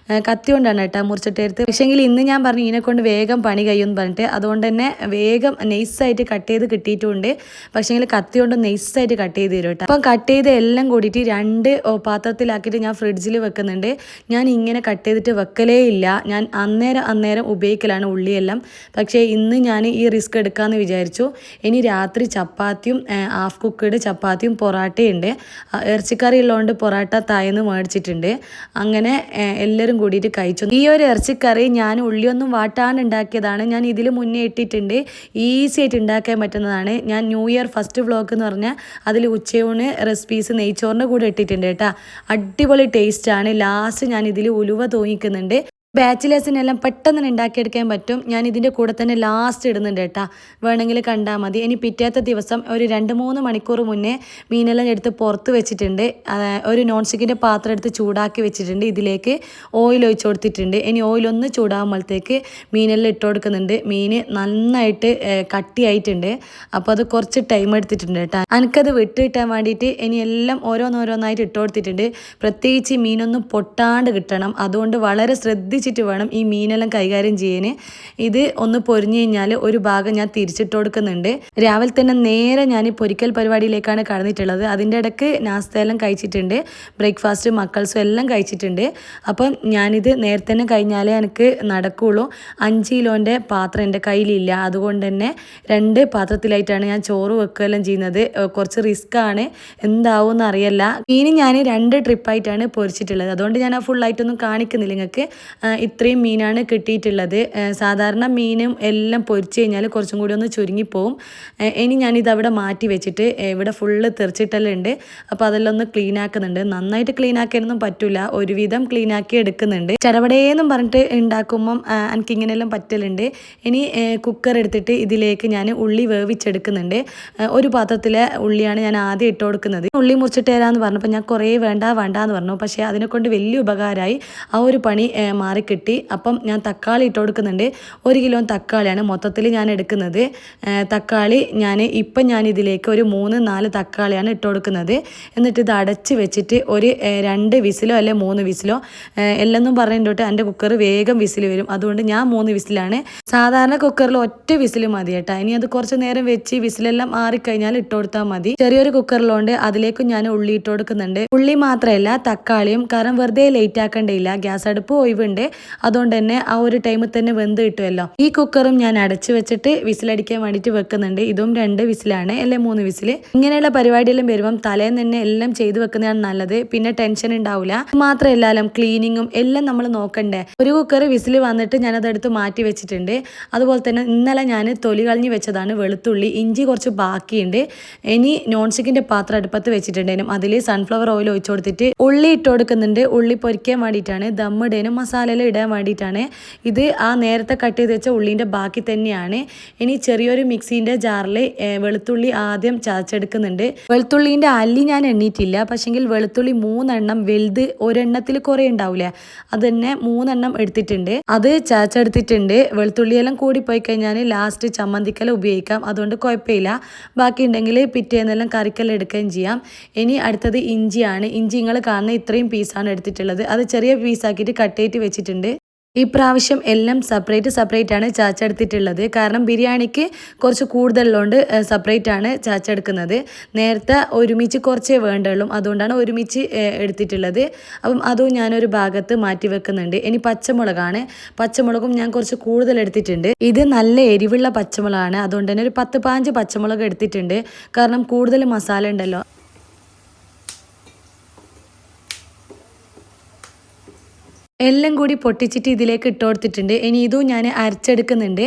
കത്തി കൊണ്ടാണ് കേട്ടോ മുറിച്ചിട്ട് തരുന്നത്. പക്ഷേങ്കിൽ ഇന്ന് ഞാൻ പറഞ്ഞു ഇതിനെ കൊണ്ട് വേഗം പണി കഴിയുമെന്ന് പറഞ്ഞിട്ട് അതുകൊണ്ട് തന്നെ വേഗം നൈസായിട്ട് കട്ട് ചെയ്ത് കിട്ടിയിട്ടുണ്ട്. പക്ഷേങ്കിൽ കത്തി കൊണ്ട് നൈസായിട്ട് കട്ട് ചെയ്ത് തരും കേട്ടോ. അപ്പം കട്ട് ചെയ്ത് എല്ലാം കൂടിയിട്ട് 2 പാത്രത്തിലാക്കിയിട്ട് ഞാൻ ഫ്രിഡ്ജിൽ വെക്കുന്നുണ്ട്. ഞാൻ ഇങ്ങനെ കട്ട് ചെയ്തിട്ട് വെക്കലേ ഇല്ല. ഞാൻ അന്നേരം ഉപയോഗിക്കലാണ് ഉള്ളിയെല്ലാം. പക്ഷേ ഇന്ന് ഞാൻ ഈ റിസ്ക് എടുക്കാമെന്ന് വിചാരിച്ചു. ഇനി രാത്രി ചപ്പാത്തിയും ഹാഫ് കുക്കഡ് ചപ്പാത്തിയും പൊറാട്ടയുണ്ട്. ഇറച്ചിക്കറി ഉള്ളതുകൊണ്ട് പൊറാട്ട തായെന്ന് മേടിച്ചിട്ടുണ്ട്. അങ്ങനെ എല്ലാവരും കൂടിയിട്ട് കഴിച്ചു. ഈ ഒരു ഇറച്ചിക്കറി ഞാൻ ഉള്ളിയൊന്നും വാട്ടാണ്ട് ഉണ്ടാക്കിയതാണ്. ഞാൻ ഇതിൽ മുന്നേ ഇട്ടിട്ടുണ്ട്. ഈസി ആയിട്ട് ഉണ്ടാക്കാൻ പറ്റുന്നതാണ്. ഞാൻ ന്യൂ ഇയർ ഫസ്റ്റ് വ്ളോഗ് എന്ന് പറഞ്ഞാൽ അതിൽ ഉച്ചയൂണ് റെസിപ്പീസ് നെയ്ച്ചോറിൻ്റെ കൂടെ ഇട്ടിട്ടുണ്ട് കേട്ടോ. അടിപൊളി ടേസ്റ്റാണ്. ലാസ്റ്റ് ഞാൻ ഇതിൽ ഉലുവ തൂങ്ങിക്കുന്നുണ്ട്. ബാച്ചിലേഴ്സിനെല്ലാം പെട്ടെന്ന് തന്നെ ഉണ്ടാക്കിയെടുക്കാൻ പറ്റും. ഞാൻ ഇതിൻ്റെ കൂടെ തന്നെ ലാസ്റ്റ് ഇടുന്നുണ്ട് കേട്ടോ. വേണമെങ്കിൽ കണ്ടാൽ മതി. ഇനി പിറ്റേത്തെ ദിവസം ഒരു 2-3 മണിക്കൂർ മുന്നേ മീനെല്ലാം എടുത്ത് പുറത്ത് വെച്ചിട്ടുണ്ട്. ഒരു നോൺ സ്റ്റിക്കിൻ്റെ പാത്രം എടുത്ത് ചൂടാക്കി വെച്ചിട്ടുണ്ട്. ഇതിലേക്ക് ഓയിൽ ഒഴിച്ച് കൊടുത്തിട്ടുണ്ട്. ഇനി ഓയിലൊന്ന് ചൂടാകുമ്പോഴത്തേക്ക് മീനെല്ലാം ഇട്ട് കൊടുക്കുന്നുണ്ട്. മീൻ നന്നായിട്ട് കട്ടിയായിട്ടുണ്ട്. അപ്പോൾ അത് കുറച്ച് ടൈം എടുത്തിട്ടുണ്ട് കേട്ടോ. എനിക്കത് വിട്ടിട്ടാൻ വേണ്ടിയിട്ട് ഇനി എല്ലാം ഓരോന്നോരോന്നായിട്ട് ഇട്ട് കൊടുത്തിട്ടുണ്ട്. പ്രത്യേകിച്ച് മീനൊന്നും പൊട്ടാണ്ട് കിട്ടണം. അതുകൊണ്ട് വളരെ ശ്രദ്ധിച്ച് വേണം ഈ മീനെല്ലാം കൈകാര്യം ചെയ്യാൻ. ഇത് ഒന്ന് പൊരിഞ്ഞു കഴിഞ്ഞാൽ ഒരു ഭാഗം ഞാൻ തിരിച്ചിട്ട് കൊടുക്കുന്നുണ്ട്. രാവിലെ തന്നെ നേരെ ഞാൻ പൊരിക്കൽ പരിപാടിയിലേക്കാണ് കടന്നിട്ടുള്ളത്. അതിൻ്റെ ഇടയ്ക്ക് നാസ്തയെല്ലാം കഴിച്ചിട്ടുണ്ട്. ബ്രേക്ക്ഫാസ്റ്റ് മക്കൾസും എല്ലാം കഴിച്ചിട്ടുണ്ട്. അപ്പം ഞാനിത് നേരത്തെ തന്നെ കഴിഞ്ഞാലേ എനിക്ക് നടക്കുകയുള്ളൂ. 5 കിലോൻ്റെ പാത്രം എൻ്റെ കയ്യിലില്ല. അതുകൊണ്ട് തന്നെ 2 പാത്രത്തിലായിട്ടാണ് ഞാൻ ചോറ് വെക്കുകയെല്ലാം ചെയ്യുന്നത്. കുറച്ച് റിസ്ക്കാണ്, എന്താവും എന്നറിയില്ല. മീൻ ഞാൻ 2 ട്രിപ്പായിട്ടാണ് പൊരിച്ചിട്ടുള്ളത്. അതുകൊണ്ട് ഞാൻ ഫുള്ളായിട്ടൊന്നും കാണിക്കുന്നില്ല നിങ്ങൾക്ക്. ഇത്രയും മീനാണ് കിട്ടിയിട്ടുള്ളത്. സാധാരണ മീനും എല്ലാം പൊരിച്ച് കഴിഞ്ഞാൽ കുറച്ചും കൂടി ഒന്ന് ചുരുങ്ങിപ്പോവും. ഇനി ഞാനിത് അവിടെ മാറ്റി വെച്ചിട്ട് ഇവിടെ ഫുള്ള് തെറിച്ചിട്ടെല്ലാം ഉണ്ട്. അപ്പോൾ അതെല്ലാം ഒന്ന് ക്ലീൻ ആക്കുന്നുണ്ട്. നന്നായിട്ട് ക്ലീൻ ആക്കാനൊന്നും പറ്റില്ല, ഒരുവിധം ക്ലീൻ ആക്കി എടുക്കുന്നുണ്ട്. ചരവടേന്നും പറഞ്ഞിട്ട് ഉണ്ടാക്കുമ്പം എനിക്കിങ്ങനെയെല്ലാം പറ്റലുണ്ട്. ഇനി കുക്കർ എടുത്തിട്ട് ഇതിലേക്ക് ഞാൻ ഉള്ളി വേവിച്ചെടുക്കുന്നുണ്ട്. ഒരു പാത്രത്തിലെ ഉള്ളിയാണ് ഞാൻ ആദ്യം ഇട്ട് കൊടുക്കുന്നത്. ഉള്ളി മുറിച്ചിട്ട് തരാമെന്ന് പറഞ്ഞപ്പോൾ ഞാൻ കുറേ വേണ്ടാന്ന് പറഞ്ഞു. പക്ഷേ അതിനെക്കൊണ്ട് വലിയ ഉപകാരമായി. ആ ഒരു പണി മാറിക്കിട്ടി. അപ്പം ഞാൻ തക്കാളി ഇട്ട് കൊടുക്കുന്നുണ്ട്. 1 കിലോ തക്കാളിയാണ് മൊത്തത്തിൽ ഞാൻ എടുക്കുന്നത്. തക്കാളി ഞാൻ ഇതിലേക്ക് ഒരു 3-4 തക്കാളിയാണ് ഇട്ട് കൊടുക്കുന്നത്. എന്നിട്ട് ഇത് അടച്ച് വെച്ചിട്ട് ഒരു 2 വിസിലോ അല്ലെ 3 വിസിലോ എല്ലാം പറഞ്ഞിട്ട് എൻ്റെ കുക്കർ വേഗം വിസിൽ വരും. അതുകൊണ്ട് ഞാൻ 3 വിസിലാണ്. സാധാരണ കുക്കറിൽ ഒറ്റ വിസിൽ മതി കേട്ടോ. ഇനി അത് കുറച്ച് നേരം വെച്ച് വിസിലെല്ലാം മാറിക്കഴിഞ്ഞാൽ ഇട്ട് കൊടുത്താൽ മതി. ചെറിയൊരു കുക്കറിലുണ്ട്, അതിലേക്കും ഞാൻ ഉള്ളി ഇട്ട് കൊടുക്കുന്നുണ്ട്. ഉള്ളി മാത്രമല്ല തക്കാളിയും, കാരണം വെറുതെ ലേറ്റ് ആക്കേണ്ടയില്ല. ഗ്യാസ് അടുപ്പ് ഒഴിവുണ്ട്. അതുകൊണ്ട് തന്നെ ആ ഒരു ടൈമിൽ തന്നെ വെന്ത് കിട്ടുമല്ലോ. ഈ കുക്കറും ഞാൻ അടച്ചു വെച്ചിട്ട് വിസിലടിക്കാൻ വേണ്ടിയിട്ട് വെക്കുന്നുണ്ട്. ഇതും 2 വിസിലാണ് അല്ലെ 3 വിസിൽ. ഇങ്ങനെയുള്ള പരിപാടിയെല്ലാം വരുമ്പം തലേന്ന് തന്നെ എല്ലാം ചെയ്ത് വെക്കുന്നതാണ് നല്ലത്. പിന്നെ ടെൻഷൻ ഉണ്ടാവില്ല. മാത്രമല്ല ക്ലീനിങ്ങും എല്ലാം നമ്മൾ നോക്കണ്ടേ. ഒരു കുക്കർ വിസിൽ വന്നിട്ട് ഞാനതെടുത്ത് മാറ്റി വെച്ചിട്ടുണ്ട്. അതുപോലെ തന്നെ ഇന്നലെ ഞാൻ തൊലി കളഞ്ഞ് വെച്ചതാണ് വെളുത്തുള്ളി. ഇഞ്ചി കുറച്ച് ബാക്കിയുണ്ട്. ഇനി നോൺ സ്റ്റിക്കിൻ്റെ പാത്രം അടുപ്പത്ത് വെച്ചിട്ടുണ്ടേനും അതിൽ സൺഫ്ലവർ ഓയിൽ ഒഴിച്ചു കൊടുത്തിട്ട് ഉള്ളി ഇട്ട് കൊടുക്കുന്നുണ്ട്. ഉള്ളി പൊരിക്കാൻ വേണ്ടിയിട്ടാണ്, ദമ്മിടേനും മസാലയെല്ലാം ഇടാൻ വേണ്ടിയിട്ടാണ്. ഇത് ആ നേരത്തെ കട്ട് ചെയ്ത് വെച്ച ഉള്ളീൻ്റെ ബാക്കി തന്നെയാണ്. ഇനി ചെറിയൊരു മിക്സീൻ്റെ ജാറിൽ വെളുത്തുള്ളി ആദ്യം ചതച്ചെടുക്കുന്നുണ്ട്. വെളുത്തുള്ളീൻ്റെ അല്ലി ഞാൻ എണ്ണീറ്റില്ല. പക്ഷെങ്കിൽ വെളുത്തുള്ളി 3 എണ്ണം വലുത് ഒരെണ്ണത്തിൽ കുറേ ഉണ്ടാവില്ലേ, അത് തന്നെ 3 എണ്ണം എടുത്തിട്ടുണ്ട്. അത് ചതച്ചെടുത്തിട്ടുണ്ട്. വെളുത്തുള്ളിയെല്ലാം കൂടി പോയി കഴിഞ്ഞാൽ ലാസ്റ്റ് ചമ്മന്തിക്കെല്ലാം ഉപയോഗിക്കാം. അതുകൊണ്ട് കുഴപ്പമില്ല. ബാക്കി ഉണ്ടെങ്കിൽ പിറ്റേന്നെല്ലാം കറിക്കെല്ലാം എടുക്കുകയും ചെയ്യാം. ഇനി അടുത്തത് ഇഞ്ചിയാണ്. ഇഞ്ചി നിങ്ങൾ കാണുന്ന ഇത്രയും പീസാണ് എടുത്തിട്ടുള്ളത്. അത് ചെറിയ പീസാക്കിയിട്ട് കട്ട് ചെയ്തിട്ട് വെച്ചിട്ടുണ്ട്. ഈ പ്രാവശ്യം എല്ലാം സെപ്പറേറ്റ് ആണ് ചാച്ചെടുത്തിട്ടുള്ളത്. കാരണം ബിരിയാണിക്ക് കുറച്ച് കൂടുതലുള്ളതുകൊണ്ട് സെപ്പറേറ്റ് ആണ് ചാച്ചെടുക്കുന്നത്. നേരത്തെ ഒരുമിച്ച് കുറച്ചേ വേണ്ടുള്ളൂ, അതുകൊണ്ടാണ് ഒരുമിച്ച് എടുത്തിട്ടുള്ളത്. അപ്പം അതും ഞാനൊരു ഭാഗത്ത് മാറ്റി വെക്കുന്നുണ്ട്. ഇനി പച്ചമുളകാണ്. പച്ചമുളകും ഞാൻ കുറച്ച് കൂടുതൽ എടുത്തിട്ടുണ്ട്. ഇത് നല്ല എരിവുള്ള പച്ചമുളകാണ്, അതുകൊണ്ട് തന്നെ ഒരു 10-15 പച്ചമുളക് എടുത്തിട്ടുണ്ട്. കാരണം കൂടുതൽ മസാല ഉണ്ടല്ലോ. എല്ലാം കൂടി പൊട്ടിച്ചിട്ട് ഇതിലേക്ക് ഇട്ട് കൊടുത്തിട്ടുണ്ട്. ഇനി ഇതും ഞാൻ അരച്ചെടുക്കുന്നുണ്ട്.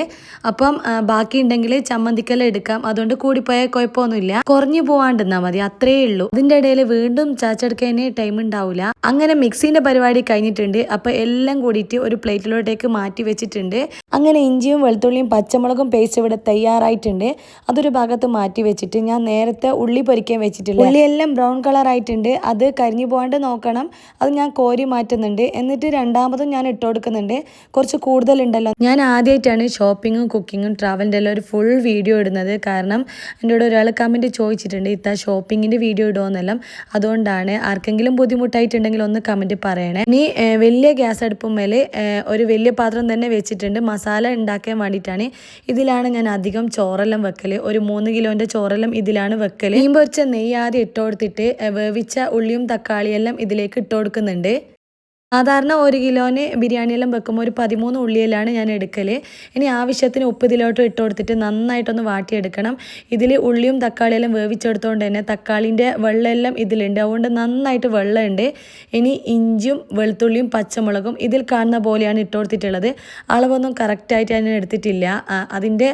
അപ്പം ബാക്കി ഉണ്ടെങ്കിൽ ചമ്മന്തിക്കെല്ലാം എടുക്കാം. അതുകൊണ്ട് കൂടിപ്പോയാൽ കുഴപ്പമൊന്നുമില്ല, കുറഞ്ഞു പോവാണ്ടെന്നാൽ മതി, അത്രയേ ഉള്ളൂ. ഇതിൻ്റെ ഇടയിൽ വീണ്ടും ചാച്ചെടുക്കാൻ ടൈം ഉണ്ടാവില്ല. അങ്ങനെ മിക്സിൻ്റെ പരിപാടി കഴിഞ്ഞിട്ടുണ്ട്. അപ്പം എല്ലാം കൂടിയിട്ട് ഒരു പ്ലേറ്റിലോട്ടേക്ക് മാറ്റി വെച്ചിട്ടുണ്ട്. അങ്ങനെ ഇഞ്ചിയും വെളുത്തുള്ളിയും പച്ചമുളകും പേസ്റ്റ് ഇവിടെ തയ്യാറായിട്ടുണ്ട്. അതൊരു ഭാഗത്ത് മാറ്റി വെച്ചിട്ട് ഞാൻ നേരത്തെ ഉള്ളി പൊരിക്കാൻ വെച്ചിട്ടുണ്ട്. ഉള്ളിയെല്ലാം ബ്രൗൺ കളർ ആയിട്ടുണ്ട്. അത് കരിഞ്ഞു പോകാണ്ട് നോക്കണം. അത് ഞാൻ കോരി മാറ്റുന്നുണ്ട്. എന്നിട്ട് രണ്ടാമതും ഞാൻ ഇട്ട് കൊടുക്കുന്നുണ്ട്. കുറച്ച് കൂടുതലുണ്ടല്ലോ. ഞാൻ ആദ്യമായിട്ടാണ് ഷോപ്പിങ്ങും കുക്കിങ്ങും ട്രാവലിൻ്റെ എല്ലാം ഒരു ഫുൾ വീഡിയോ ഇടുന്നത്. കാരണം എൻ്റെ കൂടെ ഒരാൾ കമൻറ്റ് ചോദിച്ചിട്ടുണ്ട്, ഇത്ത ഷോപ്പിങ്ങിൻ്റെ വീഡിയോ ഇടുമെന്നെല്ലാം. അതുകൊണ്ടാണ്. ആർക്കെങ്കിലും ബുദ്ധിമുട്ടായിട്ടുണ്ടെങ്കിൽ ഒന്ന് കമൻറ്റ് പറയണേ. ഇനി വലിയ ഗ്യാസ് അടുപ്പുമേൽ ഒരു വലിയ പാത്രം തന്നെ വെച്ചിട്ടുണ്ട്. മസാല ഉണ്ടാക്കാൻ വേണ്ടിയിട്ടാണ്. ഇതിലാണ് ഞാൻ അധികം ചോറെല്ലാം വെക്കൽ. ഒരു 3 കിലോൻ്റെ ചോറെല്ലാം ഇതിലാണ് വെക്കൽ. മീൻ പൊരിച്ച നെയ്യ് ആദ്യം ഇട്ട് കൊടുത്തിട്ട് വേവിച്ച ഉള്ളിയും തക്കാളിയെല്ലാം ഇതിലേക്ക് ഇട്ട് കൊടുക്കുന്നുണ്ട്. സാധാരണ 1 കിലോന് ബിരിയാണിയെല്ലാം വെക്കുമ്പോൾ ഒരു 13 ഉള്ളിയെല്ലാം ഞാൻ എടുക്കൽ. ഇനി ആവശ്യത്തിന് ഉപ്പ് ഇതിലോട്ട് ഇട്ട് കൊടുത്തിട്ട് നന്നായിട്ടൊന്ന് വാട്ടിയെടുക്കണം. ഇതിൽ ഉള്ളിയും തക്കാളിയെല്ലാം വേവിച്ചെടുത്തുകൊണ്ട് തന്നെ തക്കാളിൻ്റെ വെള്ളമെല്ലാം ഇതിലുണ്ട്, അതുകൊണ്ട് നന്നായിട്ട് വെള്ളമുണ്ട്. ഇനി ഇഞ്ചും വെളുത്തുള്ളിയും പച്ചമുളകും ഇതിൽ കാണുന്ന പോലെയാണ് ഇട്ട് കൊടുത്തിട്ടുള്ളത്. അളവൊന്നും കറക്റ്റായിട്ട് ഞാൻ എടുത്തിട്ടില്ല. അതിൻ്റെ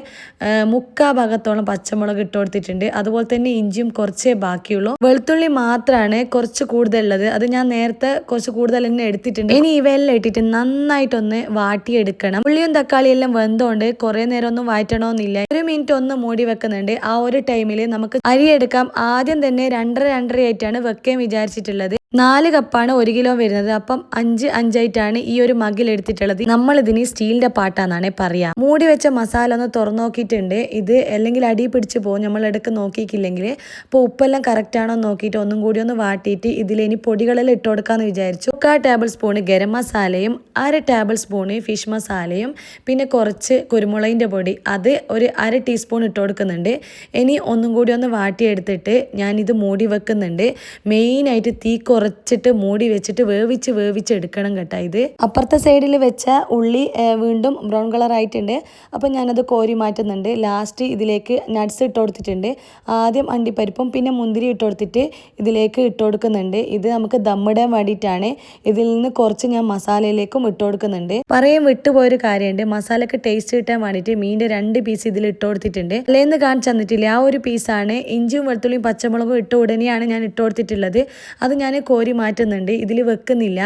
3/4 ഭാഗത്തോളം പച്ചമുളക് ഇട്ട് കൊടുത്തിട്ടുണ്ട്. അതുപോലെ തന്നെ ഇഞ്ചിയും കുറച്ചേ ബാക്കിയുള്ളൂ. വെളുത്തുള്ളി മാത്രമാണ് കുറച്ച് കൂടുതലുള്ളത്. അത് ഞാൻ നേരത്തെ കുറച്ച് കൂടുതൽ തന്നെ എടുത്തിട്ടുണ്ട്. ഇനി ഇവയെല്ലാം ഇട്ടിട്ട് നന്നായിട്ടൊന്ന് വാട്ടിയെടുക്കണം. ഉള്ളിയും തക്കാളിയെല്ലാം വെന്തോണ്ട് കുറേ നേരം ഒന്നും വാറ്റണമെന്നില്ല. 1 മിനിറ്റ് ഒന്ന് മൂടി വെക്കുന്നുണ്ട്. ആ ഒരു ടൈമിൽ നമുക്ക് അരി എടുക്കാം. ആദ്യം തന്നെ 2.5 ആയിട്ടാണ് വെക്കാൻ വിചാരിച്ചിട്ടുള്ളത്. 4 കപ്പാണ് 1 കിലോ വരുന്നത്. അപ്പം 5 ആയിട്ടാണ് ഈ ഒരു മഗ്ഗിൽ എടുത്തിട്ടുള്ളത്. നമ്മളിതിന് സ്റ്റീലിൻ്റെ പാട്ടാന്നാണ് പറയാ. മൂടി വെച്ച മസാല ഒന്ന് തുറന്നു നോക്കിയിട്ടുണ്ട്. ഇത് അല്ലെങ്കിൽ അടി പിടിച്ച് പോകും നമ്മൾ ഇടയ്ക്ക് നോക്കിയില്ലെങ്കിൽ. അപ്പോൾ ഉപ്പെല്ലാം കറക്റ്റ് ആണോ നോക്കിയിട്ട് ഒന്നും കൂടി ഒന്ന് വാട്ടിയിട്ട് ഇതിലിനി പൊടികളെല്ലാം ഇട്ട് കൊടുക്കാമെന്ന് വിചാരിച്ചു. 1/4 ടേബിൾ സ്പൂണ് ഗരം മസാലയും 1/2 ടേബിൾ സ്പൂണ് ഫിഷ് മസാലയും പിന്നെ കുറച്ച് കുരുമുളകിൻ്റെ പൊടി, അത് ഒരു 1/2 ടീസ്പൂൺ ഇട്ട് കൊടുക്കുന്നുണ്ട്. ഇനി ഒന്നും കൂടി ഒന്ന് വാട്ടിയെടുത്തിട്ട് ഞാനിത് മൂടി വെക്കുന്നുണ്ട്. മെയിനായിട്ട് തീ കുറച്ചിട്ട് മൂടി വെച്ചിട്ട് വേവിച്ചെടുക്കണം കേട്ടോ. ഇത് അപ്പുറത്തെ സൈഡിൽ വെച്ച ഉള്ളി വീണ്ടും ബ്രൗൺ കളർ ആയിട്ടുണ്ട്. അപ്പം ഞാനത് കോരി മാറ്റുന്നുണ്ട്. ലാസ്റ്റ് ഇതിലേക്ക് നട്ട്സ് ഇട്ട് കൊടുത്തിട്ടുണ്ട്. ആദ്യം അണ്ടിപ്പരിപ്പും പിന്നെ മുന്തിരി ഇട്ട് കൊടുത്തിട്ട് ഇതിലേക്ക് ഇട്ട് കൊടുക്കുന്നുണ്ട്. ഇത് നമുക്ക് ദമ്മിടാൻ വേണ്ടിയിട്ടാണ്. ഇതിൽ നിന്ന് കുറച്ച് ഞാൻ മസാലയിലേക്കും ഇട്ട് കൊടുക്കുന്നുണ്ട്. പറയാൻ വിട്ടുപോയൊരു കാര്യമുണ്ട്, മസാലക്ക് ടേസ്റ്റ് കിട്ടാൻ വേണ്ടിയിട്ട് മീനിൻ്റെ 2 പീസ് ഇതിൽ ഇട്ട് കൊടുത്തിട്ടുണ്ട്. അല്ലേന്ന് കാണിച്ചു തന്നിട്ടില്ല, ആ ഒരു പീസാണ്. ഇഞ്ചിയും വെളുത്തുള്ളിയും പച്ചമുളകും ഇട്ട് ഉടനെയാണ് ഞാൻ ഇട്ട് കൊടുത്തിട്ടുള്ളത്. അത് ഞാൻ കോരി മാറ്റുന്നുണ്ട്, ഇതിൽ വെക്കുന്നില്ല.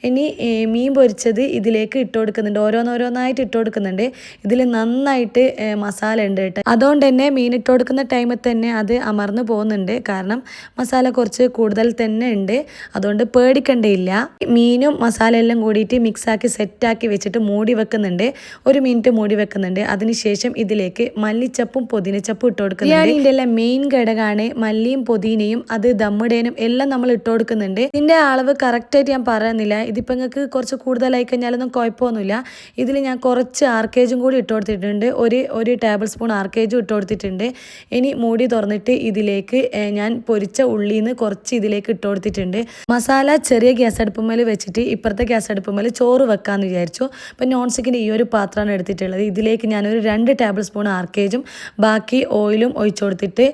ഇനി മീൻ പൊരിച്ചത് ഇതിലേക്ക് ഇട്ട് കൊടുക്കുന്നുണ്ട്. ഓരോന്നായിട്ട് ഇട്ട് കൊടുക്കുന്നുണ്ട്. ഇതിൽ നന്നായിട്ട് മസാല ഉണ്ട് കേട്ടോ. അതുകൊണ്ട് തന്നെ മീൻ ഇട്ട് കൊടുക്കുന്ന ടൈമിൽ തന്നെ അത് അമർന്നു പോകുന്നുണ്ട്. കാരണം മസാല കുറച്ച് കൂടുതൽ തന്നെ ഉണ്ട്. അതുകൊണ്ട് പേടിക്കണ്ടേയില്ല. മീനും മസാല എല്ലാം കൂടിയിട്ട് മിക്സാക്കി സെറ്റാക്കി വെച്ചിട്ട് മൂടി വെക്കുന്നുണ്ട്. 1 മിനിറ്റ് മൂടി വെക്കുന്നുണ്ട്. അതിനുശേഷം ഇതിലേക്ക് മല്ലിച്ചപ്പും പുതിനച്ചപ്പും ഇട്ട് കൊടുക്കുന്നുണ്ട്. ബിരിയാണിൻ്റെ എല്ലാം മെയിൻ ഘടകമാണ് മല്ലിയും പുതിനയും. അത് ദമ്മിടാനും എല്ലാം നമ്മൾ ഇട്ട് കൊടുക്കുന്നുണ്ട്. ഇതിൻ്റെ അളവ് കറക്റ്റായിട്ട് ഞാൻ പറയുന്നില്ല. ഇതിപ്പോൾ നിങ്ങൾക്ക് കുറച്ച് കൂടുതലായി കഴിഞ്ഞാലൊന്നും കുഴപ്പമൊന്നുമില്ല. ഇതിൽ ഞാൻ കുറച്ച് ആർക്കേജും കൂടി ഇട്ട് കൊടുത്തിട്ടുണ്ട്. ഒരു ടേബിൾ സ്പൂൺ ആർക്കേജും ഇട്ട് കൊടുത്തിട്ടുണ്ട്. ഇനി മൂടി തുറന്നിട്ട് ഇതിലേക്ക് ഞാൻ പൊരിച്ച ഉള്ളിയിൽ നിന്ന് കുറച്ച് ഇതിലേക്ക് ഇട്ട് കൊടുത്തിട്ടുണ്ട്. മസാല ചെറിയ ഗ്യാസ് അടുപ്പുമ്മേൽ വെച്ചിട്ട് ഇപ്പുറത്തെ ഗ്യാസ് അടുപ്പുമ്മേൽ ചോറ് വെക്കാമെന്ന് വിചാരിച്ചു. അപ്പം നോൺ സ്റ്റിക്കിൻ്റെ ഈ ഒരു പാത്രമാണ് എടുത്തിട്ടുള്ളത്. ഇതിലേക്ക് ഞാനൊരു 2 ടേബിൾ സ്പൂൺ ആർക്കേജും ബാക്കി ഓയിലും ഒഴിച്ചു കൊടുത്തിട്ട്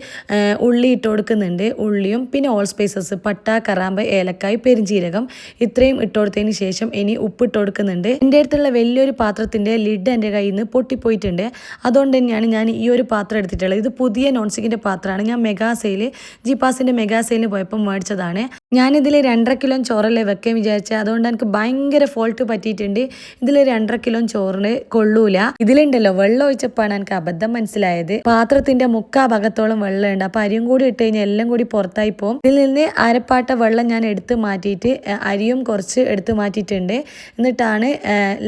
ഉള്ളി ഇട്ട് കൊടുക്കുന്നുണ്ട്. ഉള്ളിയും പിന്നെ ഓൾ സ്പൈസസ് പട്ട, കറാമ്പ്, ഏലക്കായ്, പെരിഞ്ചീരകം ഇത്രയും ഇട്ട് കൊടുത്തതിന് ശേഷം ഇനി ഉപ്പ് ഇട്ട് കൊടുക്കുന്നുണ്ട്. എൻ്റെ അടുത്തുള്ള വലിയൊരു പാത്രത്തിൻ്റെ ലിഡ് എൻ്റെ കയ്യിൽ നിന്ന് പൊട്ടിപ്പോയിട്ടുണ്ട്. അതുകൊണ്ട് തന്നെയാണ് ഞാൻ ഈ ഒരു പാത്രം എടുത്തിട്ടുള്ളത്. ഇത് പുതിയ നോൺ സ്റ്റിക്കിൻ്റെ പാത്രമാണ്. ഞാൻ മെഗാ സെയിൽ ജിപ്പാസിൻ്റെ മെഗാ സെയിലിന് പോയപ്പോൾ മേടിച്ചതാണ്. ഞാനിതിൽ 2.5 കിലോ ചോറല്ലേ വെക്കാൻ വിചാരിച്ചത്. അതുകൊണ്ട് എനിക്ക് ഭയങ്കര ഫോൾട്ട് പറ്റിയിട്ടുണ്ട്. ഇതിൽ 2.5 കിലോ ചോറിന് കൊള്ളൂല. ഇതിലുണ്ടല്ലോ വെള്ളം ഒഴിച്ചപ്പോഴാണ് എനിക്ക് അബദ്ധം മനസ്സിലായത്. പാത്രത്തിൻ്റെ 3/4 ഭാഗത്തോളം വെള്ളമുണ്ട്. അപ്പോൾ അരിയും കൂടി ഇട്ട് കഴിഞ്ഞാൽ എല്ലാം കൂടി പുറത്തായി പോകും. ഇതിൽ നിന്ന് അരപ്പാട്ട വെള്ളം ഞാൻ എടുത്ത് മാറ്റിയിട്ട് അരിയും കുറച്ച് എടുത്ത് മാറ്റിയിട്ടുണ്ട്. എന്നിട്ടാണ്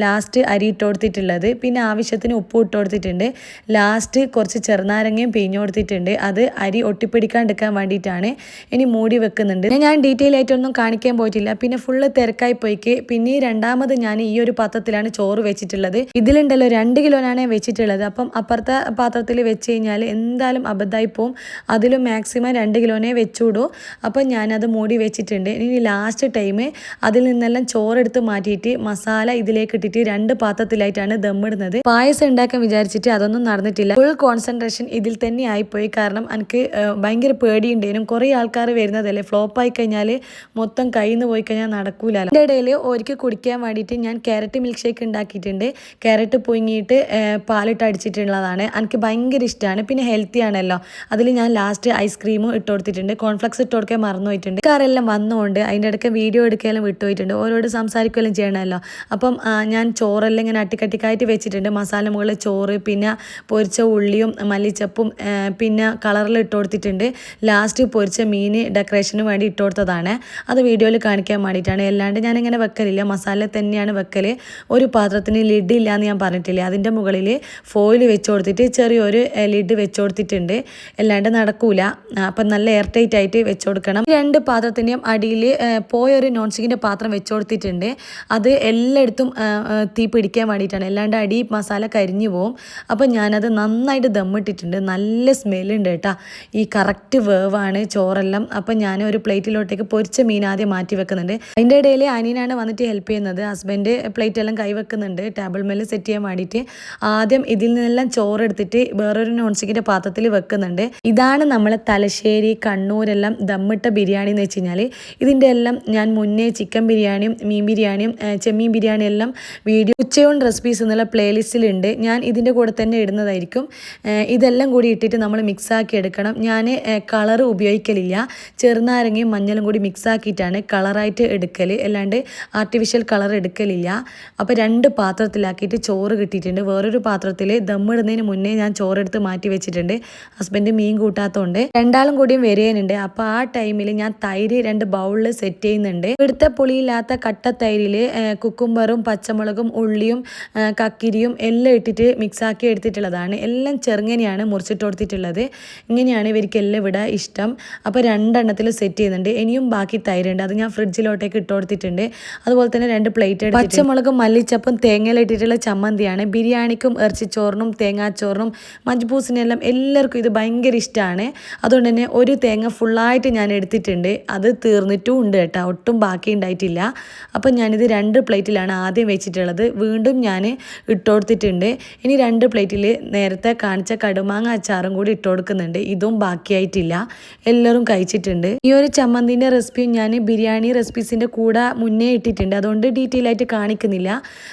ലാസ്റ്റ് അരി ഇട്ട് കൊടുത്തിട്ടുള്ളത്. പിന്നെ ആവശ്യത്തിന് ഉപ്പ് ഇട്ട് കൊടുത്തിട്ടുണ്ട്. ലാസ്റ്റ് കുറച്ച് ചെറുനാരങ്ങയും പിഴിഞ്ഞു കൊടുത്തിട്ടുണ്ട്. അത് അരി ഒട്ടിപ്പിടിക്കാണ്ടിരിക്കാൻ വേണ്ടിയിട്ടാണ്. ഇനി മൂടി വെക്കുന്നുണ്ട്. ഞാൻ ഡീറ്റെയിൽ ആയിട്ടൊന്നും കാണിക്കാൻ പോയിട്ടില്ല. പിന്നെ ഫുള്ള് തിരക്കായി പോയിക്ക്. പിന്നെ രണ്ടാമത് ഞാൻ ഈ ഒരു പാത്രത്തിലാണ് ചോറ് വെച്ചിട്ടുള്ളത്. ഇതിലുണ്ടല്ലോ 2 കിലോനാണ് വെച്ചിട്ടുള്ളത്. അപ്പം അപ്പുറത്തെ പാത്രത്തിൽ വെച്ച് കഴിഞ്ഞാൽ എന്തായാലും അബദ്ധമായി പോവും. അതിലും മാക്സിമം 2 കിലോനെ വെച്ചുവിടൂ. അപ്പം ഞാനത് മൂടി വെച്ചിട്ടുണ്ട്. ഇനി ലാസ്റ്റ് ടൈം അതിൽ നിന്നെല്ലാം ചോറെടുത്ത് മാറ്റിയിട്ട് മസാല ഇതിലേക്ക് ഇട്ടിട്ട് 2 പാത്രത്തിലായിട്ടാണ് ദമ്മിടുന്നത്. പായസം ഉണ്ടാക്കാൻ വിചാരിച്ചിട്ട് അതൊന്നും നടന്നിട്ടില്ല. ഫുൾ കോൺസെൻട്രേഷൻ ഇതിൽ തന്നെ ആയിപ്പോയി. കാരണം എനിക്ക് ഭയങ്കര പേടിയുണ്ടേനും. കുറേ ആൾക്കാർ വരുന്നതല്ലേ, ഫ്ലോപ്പായി കഴിഞ്ഞാൽ മൊത്തം കയ്യിൽ നിന്ന് പോയി കഴിഞ്ഞാൽ നടക്കൂലല്ലോ. അതിൻ്റെ ഇടയിൽ ഒരിക്കൽ കുടിക്കാൻ വേണ്ടിയിട്ട് ഞാൻ ക്യാരറ്റ് മിൽക്ക് ഷേക്ക് ഉണ്ടാക്കിയിട്ടുണ്ട്. ക്യാരറ്റ് പുഴുങ്ങിയിട്ട് പാലിട്ട് അടിച്ചിട്ടുള്ളതാണ്. എനിക്ക് ഭയങ്കര ഇഷ്ടമാണ്. പിന്നെ ഹെൽത്തി ആണല്ലോ. അതിൽ ഞാൻ ലാസ്റ്റ് ഐസ്ക്രീമും ഇട്ട് കൊടുത്തിട്ടുണ്ട്. കോൺഫ്ലക്സ് ഇട്ട് കൊടുക്കാൻ മറന്നു പോയിട്ടുണ്ട്. കാരെല്ലാം വന്നുകൊണ്ട് അതിൻ്റെ ഇടയ്ക്ക് വീഡിയോ എടുക്കാനും വിട്ടുപോയിട്ടുണ്ട്. ഓരോട് സംസാരിക്കുകയെല്ലാം ചെയ്യണമല്ലോ. അപ്പം ഞാൻ ചോറെല്ലാം ഇങ്ങനെ അട്ടിക്കട്ടിക്കായിട്ട് വെച്ചിട്ടുണ്ട്. മസാല മുകളിൽ ചോറ്, പിന്നെ പൊരിച്ച ഉള്ളിയും മല്ലിച്ചപ്പും പിന്നെ കളറിൽ ഇട്ട് കൊടുത്തിട്ടുണ്ട്. ലാസ്റ്റ് പൊരിച്ച മീൻ ഡെക്കറേഷന് വേണ്ടി ഇട്ട് കൊടുത്തതാണ്. അത് വീഡിയോയിൽ കാണിക്കാൻ വേണ്ടിയിട്ടാണ്. അല്ലാണ്ട് ഞാനിങ്ങനെ വെക്കലില്ല, മസാല തന്നെയാണ് വെക്കൽ. ഒരു പാത്രത്തിന് ലിഡ് ഇല്ല എന്ന് ഞാൻ പറഞ്ഞിട്ടില്ലേ, അതിൻ്റെ മുകളിൽ ഫോയിൽ വെച്ച് കൊടുത്തിട്ട് ചെറിയൊരു ലിഡ് വെച്ച് കൊടുത്തിട്ടുണ്ട്. അല്ലാണ്ട് നടക്കൂല. അപ്പം നല്ല എയർ ടൈറ്റ് ആയിട്ട് വെച്ച് കൊടുക്കണം. 2 പാത്രത്തിൻ്റെയും അടിയിൽ പോയൊരു നോൺ സ്റ്റിക്കിൻ്റെ പാത്രം വെച്ച് കൊടുത്തിട്ടുണ്ട്. അത് എല്ലായിടത്തും തീ പിടിക്കാൻ വേണ്ടിയിട്ടാണ്. അല്ലാണ്ട് അടി മസാല കരിഞ്ഞു പോവും. അപ്പം ഞാനത് നന്നായിട്ട് ദമ്മിട്ടിട്ടുണ്ട്. നല്ല സ്മെല്ലുണ്ട് കേട്ടോ. ഈ കറക്റ്റ് വേവാണ് ചോറെല്ലാം. അപ്പം ഞാൻ ഒരു പ്ലേറ്റിലോട്ടേക്ക് പൊരിച്ച മീൻ ആദ്യം മാറ്റി വെക്കുന്നുണ്ട്. അതിൻ്റെ ഇടയിൽ അനിയനാണ് വന്നിട്ട് ഹെൽപ്പ് ചെയ്യുന്നത്. ഹസ്ബൻഡ് പ്ലേറ്റ് എല്ലാം കൈവെക്കുന്നുണ്ട് ടേബിൾ മേൽ സെറ്റ് ചെയ്യാൻ വേണ്ടിയിട്ട്. ആദ്യം ഇതിൽ നിന്നെല്ലാം ചോറെടുത്തിട്ട് വേറൊരു നോൺ സ്റ്റിക്കിൻ്റെ പാത്രത്തിൽ വെക്കുന്നുണ്ട്. ഇതാണ് നമ്മളെ തലശ്ശേരി കണ്ണൂരെല്ലാം ദമ്മിട്ട ബിരിയാണി എന്ന് വെച്ച് കഴിഞ്ഞാൽ. ഇതിൻ്റെ എല്ലാം ഞാൻ മുന്നേ ചിക്കൻ ബിരിയാണിയും മീൻ ബിരിയാണിയും ചെമ്മീൻ ബിരിയാണിയും എല്ലാം വീഡിയോ ഉച്ചയൂൺ റെസിപ്പീസ് എന്നുള്ള പ്ലേലിസ്റ്റിലുണ്ട്. ഞാൻ ഇതിൻ്റെ കൂടെ തന്നെ ഇടുന്നതായിരിക്കും. ഇതെല്ലാം കൂടി ഇട്ടിട്ട് നമ്മൾ മിക്സാക്കി എടുക്കണം. ഞാൻ കളർ ഉപയോഗിക്കലില്ല. ചെറുനാരങ്ങയും മഞ്ഞളും കൂടി മിക്സാക്കിയിട്ടാണ് കളറായിട്ട് എടുക്കൽ. അല്ലാണ്ട് ആർട്ടിഫിഷ്യൽ കളർ എടുക്കലില്ല. അപ്പോൾ 2 പാത്രത്തിലാക്കിയിട്ട് ചോറ് കിട്ടിയിട്ടുണ്ട്. വേറൊരു പാത്രത്തിൽ ദമ്മിടുന്നതിന് മുന്നേ ഞാൻ ചോറെടുത്ത് മാറ്റി വെച്ചിട്ടുണ്ട്. ഹസ്ബൻഡ് മീൻ കൂട്ടാത്തതുകൊണ്ട് രണ്ടാളും കൂടിയും വരേനുണ്ട്. അപ്പോൾ ആ ടൈമിൽ ഞാൻ തൈര് 2 ബൗളിൽ സെറ്റ് ചെയ്യുന്നുണ്ട്. ഇവിടുത്തെ പുളിയില്ലാത്ത കട്ട തൈരിൽ കുക്കുംബറും പച്ചമുളകും ഉള്ളിയും കക്കിരിയും എല്ലാം ഇട്ടിട്ട് മിക്സാക്കി എടുത്തിട്ടുള്ളതാണ്. എല്ലാം ചെറുങ്ങനെയാണ് മുറിച്ചിട്ട് കൊടുത്തിട്ടുള്ളത്. ഇങ്ങനെയാണ് ഇവർക്കെല്ലാം ഇവിടെ ഇഷ്ടം. അപ്പോൾ 2 എണ്ണത്തിൽ സെറ്റ് ചെയ്യുന്നുണ്ട്. ഇനിയും ബാക്കി തൈരുണ്ട്. അത് ഞാൻ ഫ്രിഡ്ജിലോട്ടേക്ക് ഇട്ട് കൊടുത്തിട്ടുണ്ട്. അതുപോലെ തന്നെ 2 പ്ലേറ്റ് എടുത്ത് പച്ചമുളകും മല്ലിച്ചപ്പും തേങ്ങയിലിട്ടിട്ടുള്ള ചമ്മന്തിയാണ്. ബിരിയാണിക്കും ഇറച്ചിച്ചോറിനും തേങ്ങാച്ചോറിനും മജ്ബൂസിനെല്ലാം എല്ലാവർക്കും ഇത് ഭയങ്കര ഇഷ്ടമാണ്. അതുകൊണ്ട് തന്നെ ഒരു തേങ്ങ ഫുള്ളായിട്ട് ഞാൻ എടുത്തിട്ടുണ്ട്. അത് തീർന്നിട്ടും ഉണ്ട് കേട്ടോ, ഒട്ടും ബാക്കി ഉണ്ടായിട്ടില്ല. അപ്പം ഞാനിത് 2 പ്ലേറ്റിലാണ് ആദ്യം വെച്ചിട്ടുള്ളത്. വീണ്ടും ഞാൻ ഇട്ട് കൊടുത്തിട്ടുണ്ട്. ഇനി 2 പ്ലേറ്റിൽ നേരത്തെ കാണിച്ച കടുമാങ്ങ അച്ചാറും കൂടി ഇട്ട് കൊടുക്കുന്നുണ്ട്. ഇതും ബാക്കിയായിട്ടില്ല, എല്ലാവരും കഴിച്ചിട്ടുണ്ട്. ഈ ഒരു ചമ്മന്തിൻ്റെ റെസിപ്പിയും ഞാൻ ബിരിയാണി റെസിപ്പീസിൻ്റെ കൂടെ മുന്നേ ഇട്ടിട്ടുണ്ട്. അതുകൊണ്ട് ഡീറ്റെയിൽ ആയിട്ട് കാണിക്കുന്നില്ല.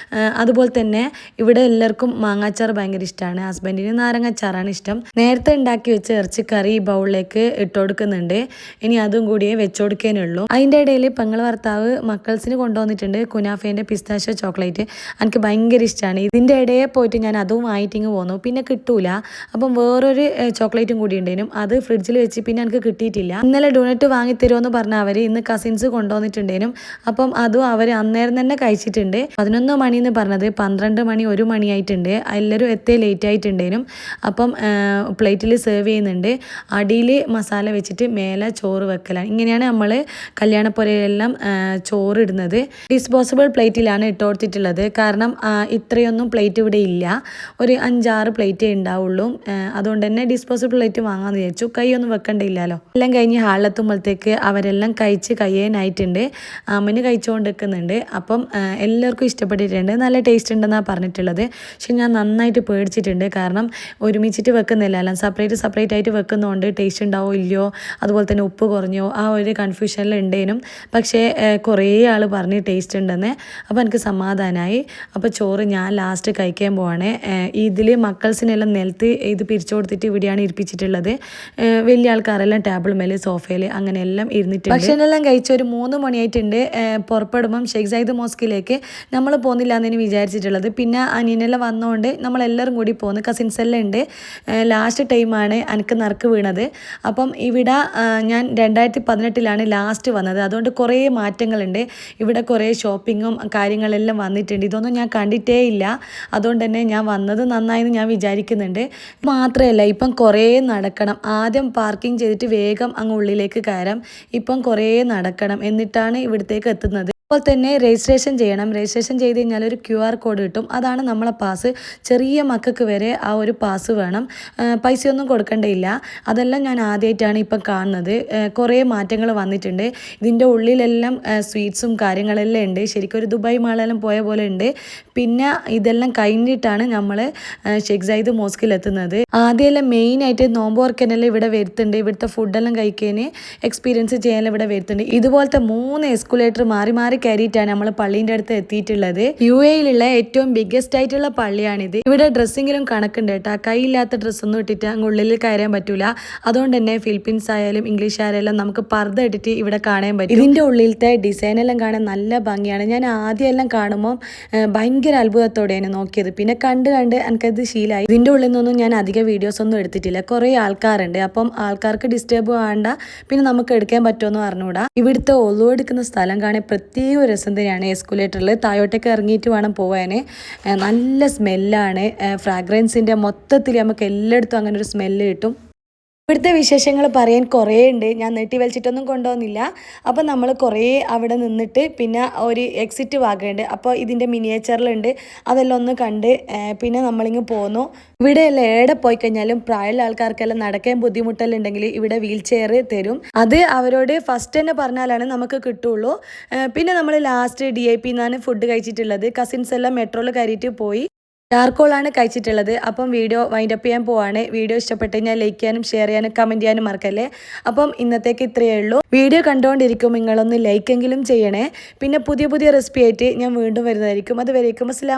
അതുപോലെ തന്നെ ഇവിടെ എല്ലാവർക്കും മാങ്ങാച്ചാർ ഭയങ്കര ഇഷ്ടമാണ്. ഹസ്ബൻഡിന് നാരങ്ങാച്ചാറാണ് ഇഷ്ടം. നേരത്തെ ഉണ്ടാക്കി വെച്ച ഇറച്ചിക്കറി ഈ ബൗളിലേക്ക് ഇട്ട് കൊടുക്കുന്നുണ്ട്. ഇനി അതും കൂടിയേ വെച്ച് കൊടുക്കാനുള്ളൂ. അതിൻ്റെ ഇടയിൽ പെങ്ങൾ ഭർത്താവ് മക്കൾസിന് കൊണ്ടുവന്നിട്ടുണ്ട് കുനാഫേൻ്റെ പിസ്താഷ്യോ ചോക്ലേറ്റ്. എനിക്ക് ഭയങ്കര ഇഷ്ടമാണ്. ഇതിൻ്റെ ഇടയിൽ പോയിട്ട് ഞാൻ അതും ആയിട്ടിങ്ങ് പോന്നു. പിന്നെ കിട്ടൂല. അപ്പം വേറൊരു ചോക്ലേറ്റും കൂടി ഉണ്ടേനും. അത് ഫ്രിഡ്ജിൽ വെച്ച് പിന്നെ എനിക്ക് കിട്ടിയിട്ടില്ല. ഇന്നലെ ഡോണറ്റ് വാങ്ങിത്തരുമെന്ന് പറഞ്ഞാൽ അവർ ഇന്ന് കസിൻസ് കൊണ്ടുവന്നിട്ടുണ്ടേനും. അപ്പം അതും അവർ അന്നേരം തന്നെ കഴിച്ചിട്ടുണ്ട്. 11 മണിന്ന് പറഞ്ഞത് 12 മണി 1 മണിയായിട്ടുണ്ട്. എല്ലാവരും എത്തേ ലേറ്റ് ആയിട്ടുണ്ടേനും. അപ്പം പ്ലേറ്റിൽ സെർവ് ചെയ്യുന്നുണ്ട്. അടിയിൽ മസാല വെച്ചിട്ട് മേലെ ചോറ് വെക്കലാണ്. ഇങ്ങനെയാണ് നമ്മൾ കല്യാണപ്പുരയിലെല്ലാം ചോറ് ഇടുന്നത്. ഡിസ്പോസിബിൾ പ്ലേറ്റിലാണ് ഇട്ട് കൊടുത്തിട്ടുള്ളത്. കാരണം ഇത്രയൊന്നും പ്ലേറ്റ് ഇവിടെ ഇല്ല. ഒരു 5-6 പ്ലേറ്റേ ഉണ്ടാവുള്ളൂ. അതുകൊണ്ട് തന്നെ ഡിസ്പോസിബിൾ പ്ലേറ്റ് വാങ്ങാമെന്ന് വിചാരിച്ചു. കൈയൊന്നും വെക്കണ്ടില്ലല്ലോ. എല്ലാം കഴിഞ്ഞ് ഹാളിലെത്തുമ്പോഴത്തേക്ക് അവരെല്ലാം കഴിച്ച് കഴിയാനായിട്ടുണ്ട്. അമ്മന് കഴിച്ചുകൊണ്ട് നിൽക്കുന്നുണ്ട്. അപ്പം എല്ലാവർക്കും ഇഷ്ടപ്പെട്ടിട്ടുണ്ട്. നല്ല ടേസ്റ്റ് ഉണ്ടെന്നാണ് പറഞ്ഞിട്ടുള്ളത്. പക്ഷെ ഞാൻ നന്നായിട്ട് പേടിച്ചിട്ടുണ്ട്. കാരണം ഒരുമിച്ചിട്ട് വെക്കുന്നില്ല, എല്ലാം സെപ്പറേറ്റ് ആയിട്ട് വെക്കുന്നതുകൊണ്ട് ടേസ്റ്റ് ഉണ്ടാവോ ഇല്ലയോ, അതുപോലെ തന്നെ ഉപ്പ് കുറഞ്ഞോ, ആ ഒരു കൺഫ്യൂഷനിൽ ഉണ്ടേനും. പക്ഷേ കുറേ ആൾ പറഞ്ഞ് ടേസ്റ്റ് ഉണ്ടെന്ന്. അപ്പോൾ എനിക്ക് സമാധാനമായി. അപ്പോൾ ചോറ് ഞാൻ ലാസ്റ്റ് കഴിക്കാൻ പോവാണ്. ഇതിൽ മക്കൾസിനെല്ലാം നിലത്ത് ഇത് പിരിച്ചു കൊടുത്തിട്ട് ഇവിടെയാണ് ഇരിപ്പിച്ചിട്ടുള്ളത്. വലിയ ആൾക്കാരെല്ലാം ടേബിൾ മേലെ സോഫയിൽ അങ്ങനെ എല്ലാം ഇരുന്നിട്ടുണ്ട്. ഭക്ഷണമെല്ലാം കഴിച്ച് ഒരു 3 മണിയായിട്ടുണ്ട്. പുറപ്പെടുമ്പം ഷെയ്ഖ് സയ്യിദ് മോസ്കിലേക്ക് നമ്മൾ പോകുന്നില്ല എന്നതിന് വിചാരിച്ചിട്ടുള്ളത്. പിന്നെ അനിയനെല്ലാം വന്നുകൊണ്ട് നമ്മളെല്ലാവരും കൂടി പോകുന്നു. കസിൻസ് എല്ലാം ഉണ്ട്. ലാസ്റ്റ് ടൈമാണ് എനിക്ക് നറുക്ക് വീണത്. അപ്പം ഇവിടെ ഞാൻ 2018 ലാസ്റ്റ് വന്നത്. അതുകൊണ്ട് കുറേ മാറ്റങ്ങളുണ്ട്. ഇവിടെ കുറേ ഷോപ്പിങ്ങും കാര്യങ്ങളെല്ലാം വന്നിട്ടുണ്ട്. ഇതൊന്നും ഞാൻ കണ്ടിട്ടേ ഇല്ല. അതുകൊണ്ട് തന്നെ ഞാൻ വന്നത് നന്നായെന്ന് ഞാൻ വിചാരിക്കുന്നുണ്ട്. മാത്രമല്ല ഇപ്പം കുറേ നടക്കണം. ആദ്യം പാർക്കിംഗ് ചെയ്തിട്ട് വേഗം അങ്ങ് ഉള്ളിലേക്ക് കയറാം. ഇപ്പം കുറേ നടക്കണം, എന്നിട്ടാണ് ഇവിടത്തേക്ക് എത്തുന്നത്. അപ്പോൾ തന്നെ രജിസ്ട്രേഷൻ ചെയ്യണം. രജിസ്ട്രേഷൻ ചെയ്ത് കഴിഞ്ഞാൽ ഒരു QR കോഡ് കിട്ടും. അതാണ് നമ്മളെ പാസ്. ചെറിയ മക്കൾക്ക് വരെ ആ ഒരു പാസ് വേണം. പൈസയൊന്നും കൊടുക്കേണ്ടയില്ല. അതെല്ലാം ഞാൻ ആദ്യമായിട്ടാണ് ഇപ്പം കാണുന്നത്. കുറേ മാറ്റങ്ങൾ വന്നിട്ടുണ്ട്. ഇതിൻ്റെ ഉള്ളിലെല്ലാം സ്വീറ്റ്സും കാര്യങ്ങളെല്ലാം ഉണ്ട്. ശരിക്കും ഒരു ദുബായ് മാളെല്ലാം പോയ പോലെ ഉണ്ട്. പിന്നെ ഇതെല്ലാം കഴിഞ്ഞിട്ടാണ് നമ്മൾ ഷെയ്ഖ് സയ്യിദ് മോസ്കിൽ എത്തുന്നത്. ആദ്യമെല്ലാം മെയിനായിട്ട് നോമ്പ് ഓർക്കനെല്ലാം ഇവിടെ വരുത്തുന്നുണ്ട്. ഇവിടുത്തെ ഫുഡെല്ലാം കഴിക്കാൻ എക്സ്പീരിയൻസ് ചെയ്യാനെല്ലാം ഇവിടെ വരുത്തുന്നുണ്ട്. ഇതുപോലത്തെ 3 എസ്കുലേറ്റർ മാറി മാറി കയറിയിട്ടാണ് നമ്മൾ പള്ളീൻ്റെ അടുത്ത് എത്തിയിട്ടുള്ളത്. UAE-യിലുള്ള ഏറ്റവും ബിഗ്ഗസ്റ്റ് ആയിട്ടുള്ള പള്ളിയാണിത്. ഇവിടെ ഡ്രസ്സിങ്ങിലും കണക്കുണ്ട് കേട്ടോ. കൈയില്ലാത്ത ഡ്രസ്സൊന്നും ഇട്ടിട്ട് അങ്ങ് ഉള്ളിൽ കയറാൻ പറ്റൂല. അതുകൊണ്ട് തന്നെ ഫിലിപ്പീൻസ് ആയാലും ഇംഗ്ലീഷ് ആയാലും നമുക്ക് പർദ്ദ ഇട്ടിട്ട് ഇവിടെ കാണാൻ പറ്റും. ഇതിൻ്റെ ഉള്ളിലത്തെ ഡിസൈനെല്ലാം കാണാൻ നല്ല ഭംഗിയാണ്. ഞാൻ ആദ്യമെല്ലാം കാണുമ്പോൾ ഭയങ്കര അത്ഭുതത്തോടെയാണ് നോക്കിയത്. പിന്നെ കണ്ട് എനിക്കത് ശീലമായി. ഇതിൻ്റെ ഉള്ളിൽ നിന്നൊന്നും ഞാൻ അധികം വീഡിയോസ് ഒന്നും എടുത്തിട്ടില്ല. കുറേ ആൾക്കാരുണ്ട്. അപ്പം ആൾക്കാർക്ക് ഡിസ്റ്റർബ് വേണ്ട, പിന്നെ നമുക്ക് എടുക്കാൻ പറ്റുമെന്ന് പറഞ്ഞുകൂടാ. ഇവിടുത്തെ ഒളു എടുക്കുന്ന സ്ഥലം കാണാൻ പ്രത്യേക ഒരു രസം തന്നെയാണ്. എസ്കുലേറ്ററിൽ താഴോട്ടേക്ക് ഇറങ്ങിയിട്ട് വേണം പോകാൻ. നല്ല സ്മെല്ലാണ്. ഫ്രാഗ്രൻസിൻ്റെ മൊത്തത്തിൽ നമുക്ക് എല്ലായിടത്തും അങ്ങനെ ഒരു സ്മെല്ല് കിട്ടും. ഇവിടുത്തെ വിശേഷങ്ങൾ പറയാൻ കുറേ ഉണ്ട്. ഞാൻ നീട്ടി വലിച്ചിട്ടൊന്നും കൊണ്ടുപോകുന്നില്ല. അപ്പം നമ്മൾ കുറേ അവിടെ നിന്നിട്ട് പിന്നെ ഒരു എക്സിറ്റ് ഭാഗമുണ്ട്. അപ്പോൾ ഇതിൻ്റെ മിനിയേച്ചറിലുണ്ട്. അതെല്ലാം ഒന്ന് കണ്ട് പിന്നെ നമ്മളിങ്ങ് പോന്നു. ഇവിടെയെല്ലാം എവിടെ പോയി കഴിഞ്ഞാലും പ്രായമുള്ള ആൾക്കാർക്കെല്ലാം നടക്കാൻ ബുദ്ധിമുട്ടെല്ലാം ഉണ്ടെങ്കിൽ ഇവിടെ വീൽ ചെയർ തരും. അത് അവരോട് ഫസ്റ്റ് തന്നെ പറഞ്ഞാലാണ് നമുക്ക് കിട്ടുള്ളൂ. പിന്നെ നമ്മൾ ലാസ്റ്റ് DIP എന്നാണ് ഫുഡ് കഴിച്ചിട്ടുള്ളത്. കസിൻസ് എല്ലാം മെട്രോയിൽ കയറിയിട്ട് പോയി. ചാർക്കോളാണ് കഴിച്ചിട്ടുള്ളത്. അപ്പം വീഡിയോ വൈൻഡപ്പ് ചെയ്യാൻ പോവാണ്. വീഡിയോ ഇഷ്ടപ്പെട്ട് കഴിഞ്ഞാൽ ലൈക്ക് ചെയ്യാനും ഷെയർ ചെയ്യാനും കമൻറ്റ് ചെയ്യാനും മറക്കല്ലേ. അപ്പം ഇന്നത്തേക്ക് ഇത്രയേ ഉള്ളൂ. വീഡിയോ കണ്ടുകൊണ്ടിരിക്കും നിങ്ങളൊന്ന് ലൈക്കെങ്കിലും ചെയ്യണേ. പിന്നെ പുതിയ റെസിപ്പി ആയിട്ട് ഞാൻ വീണ്ടും വരുന്നതായിരിക്കും. അതുവരേക്കും അസ്സലാമു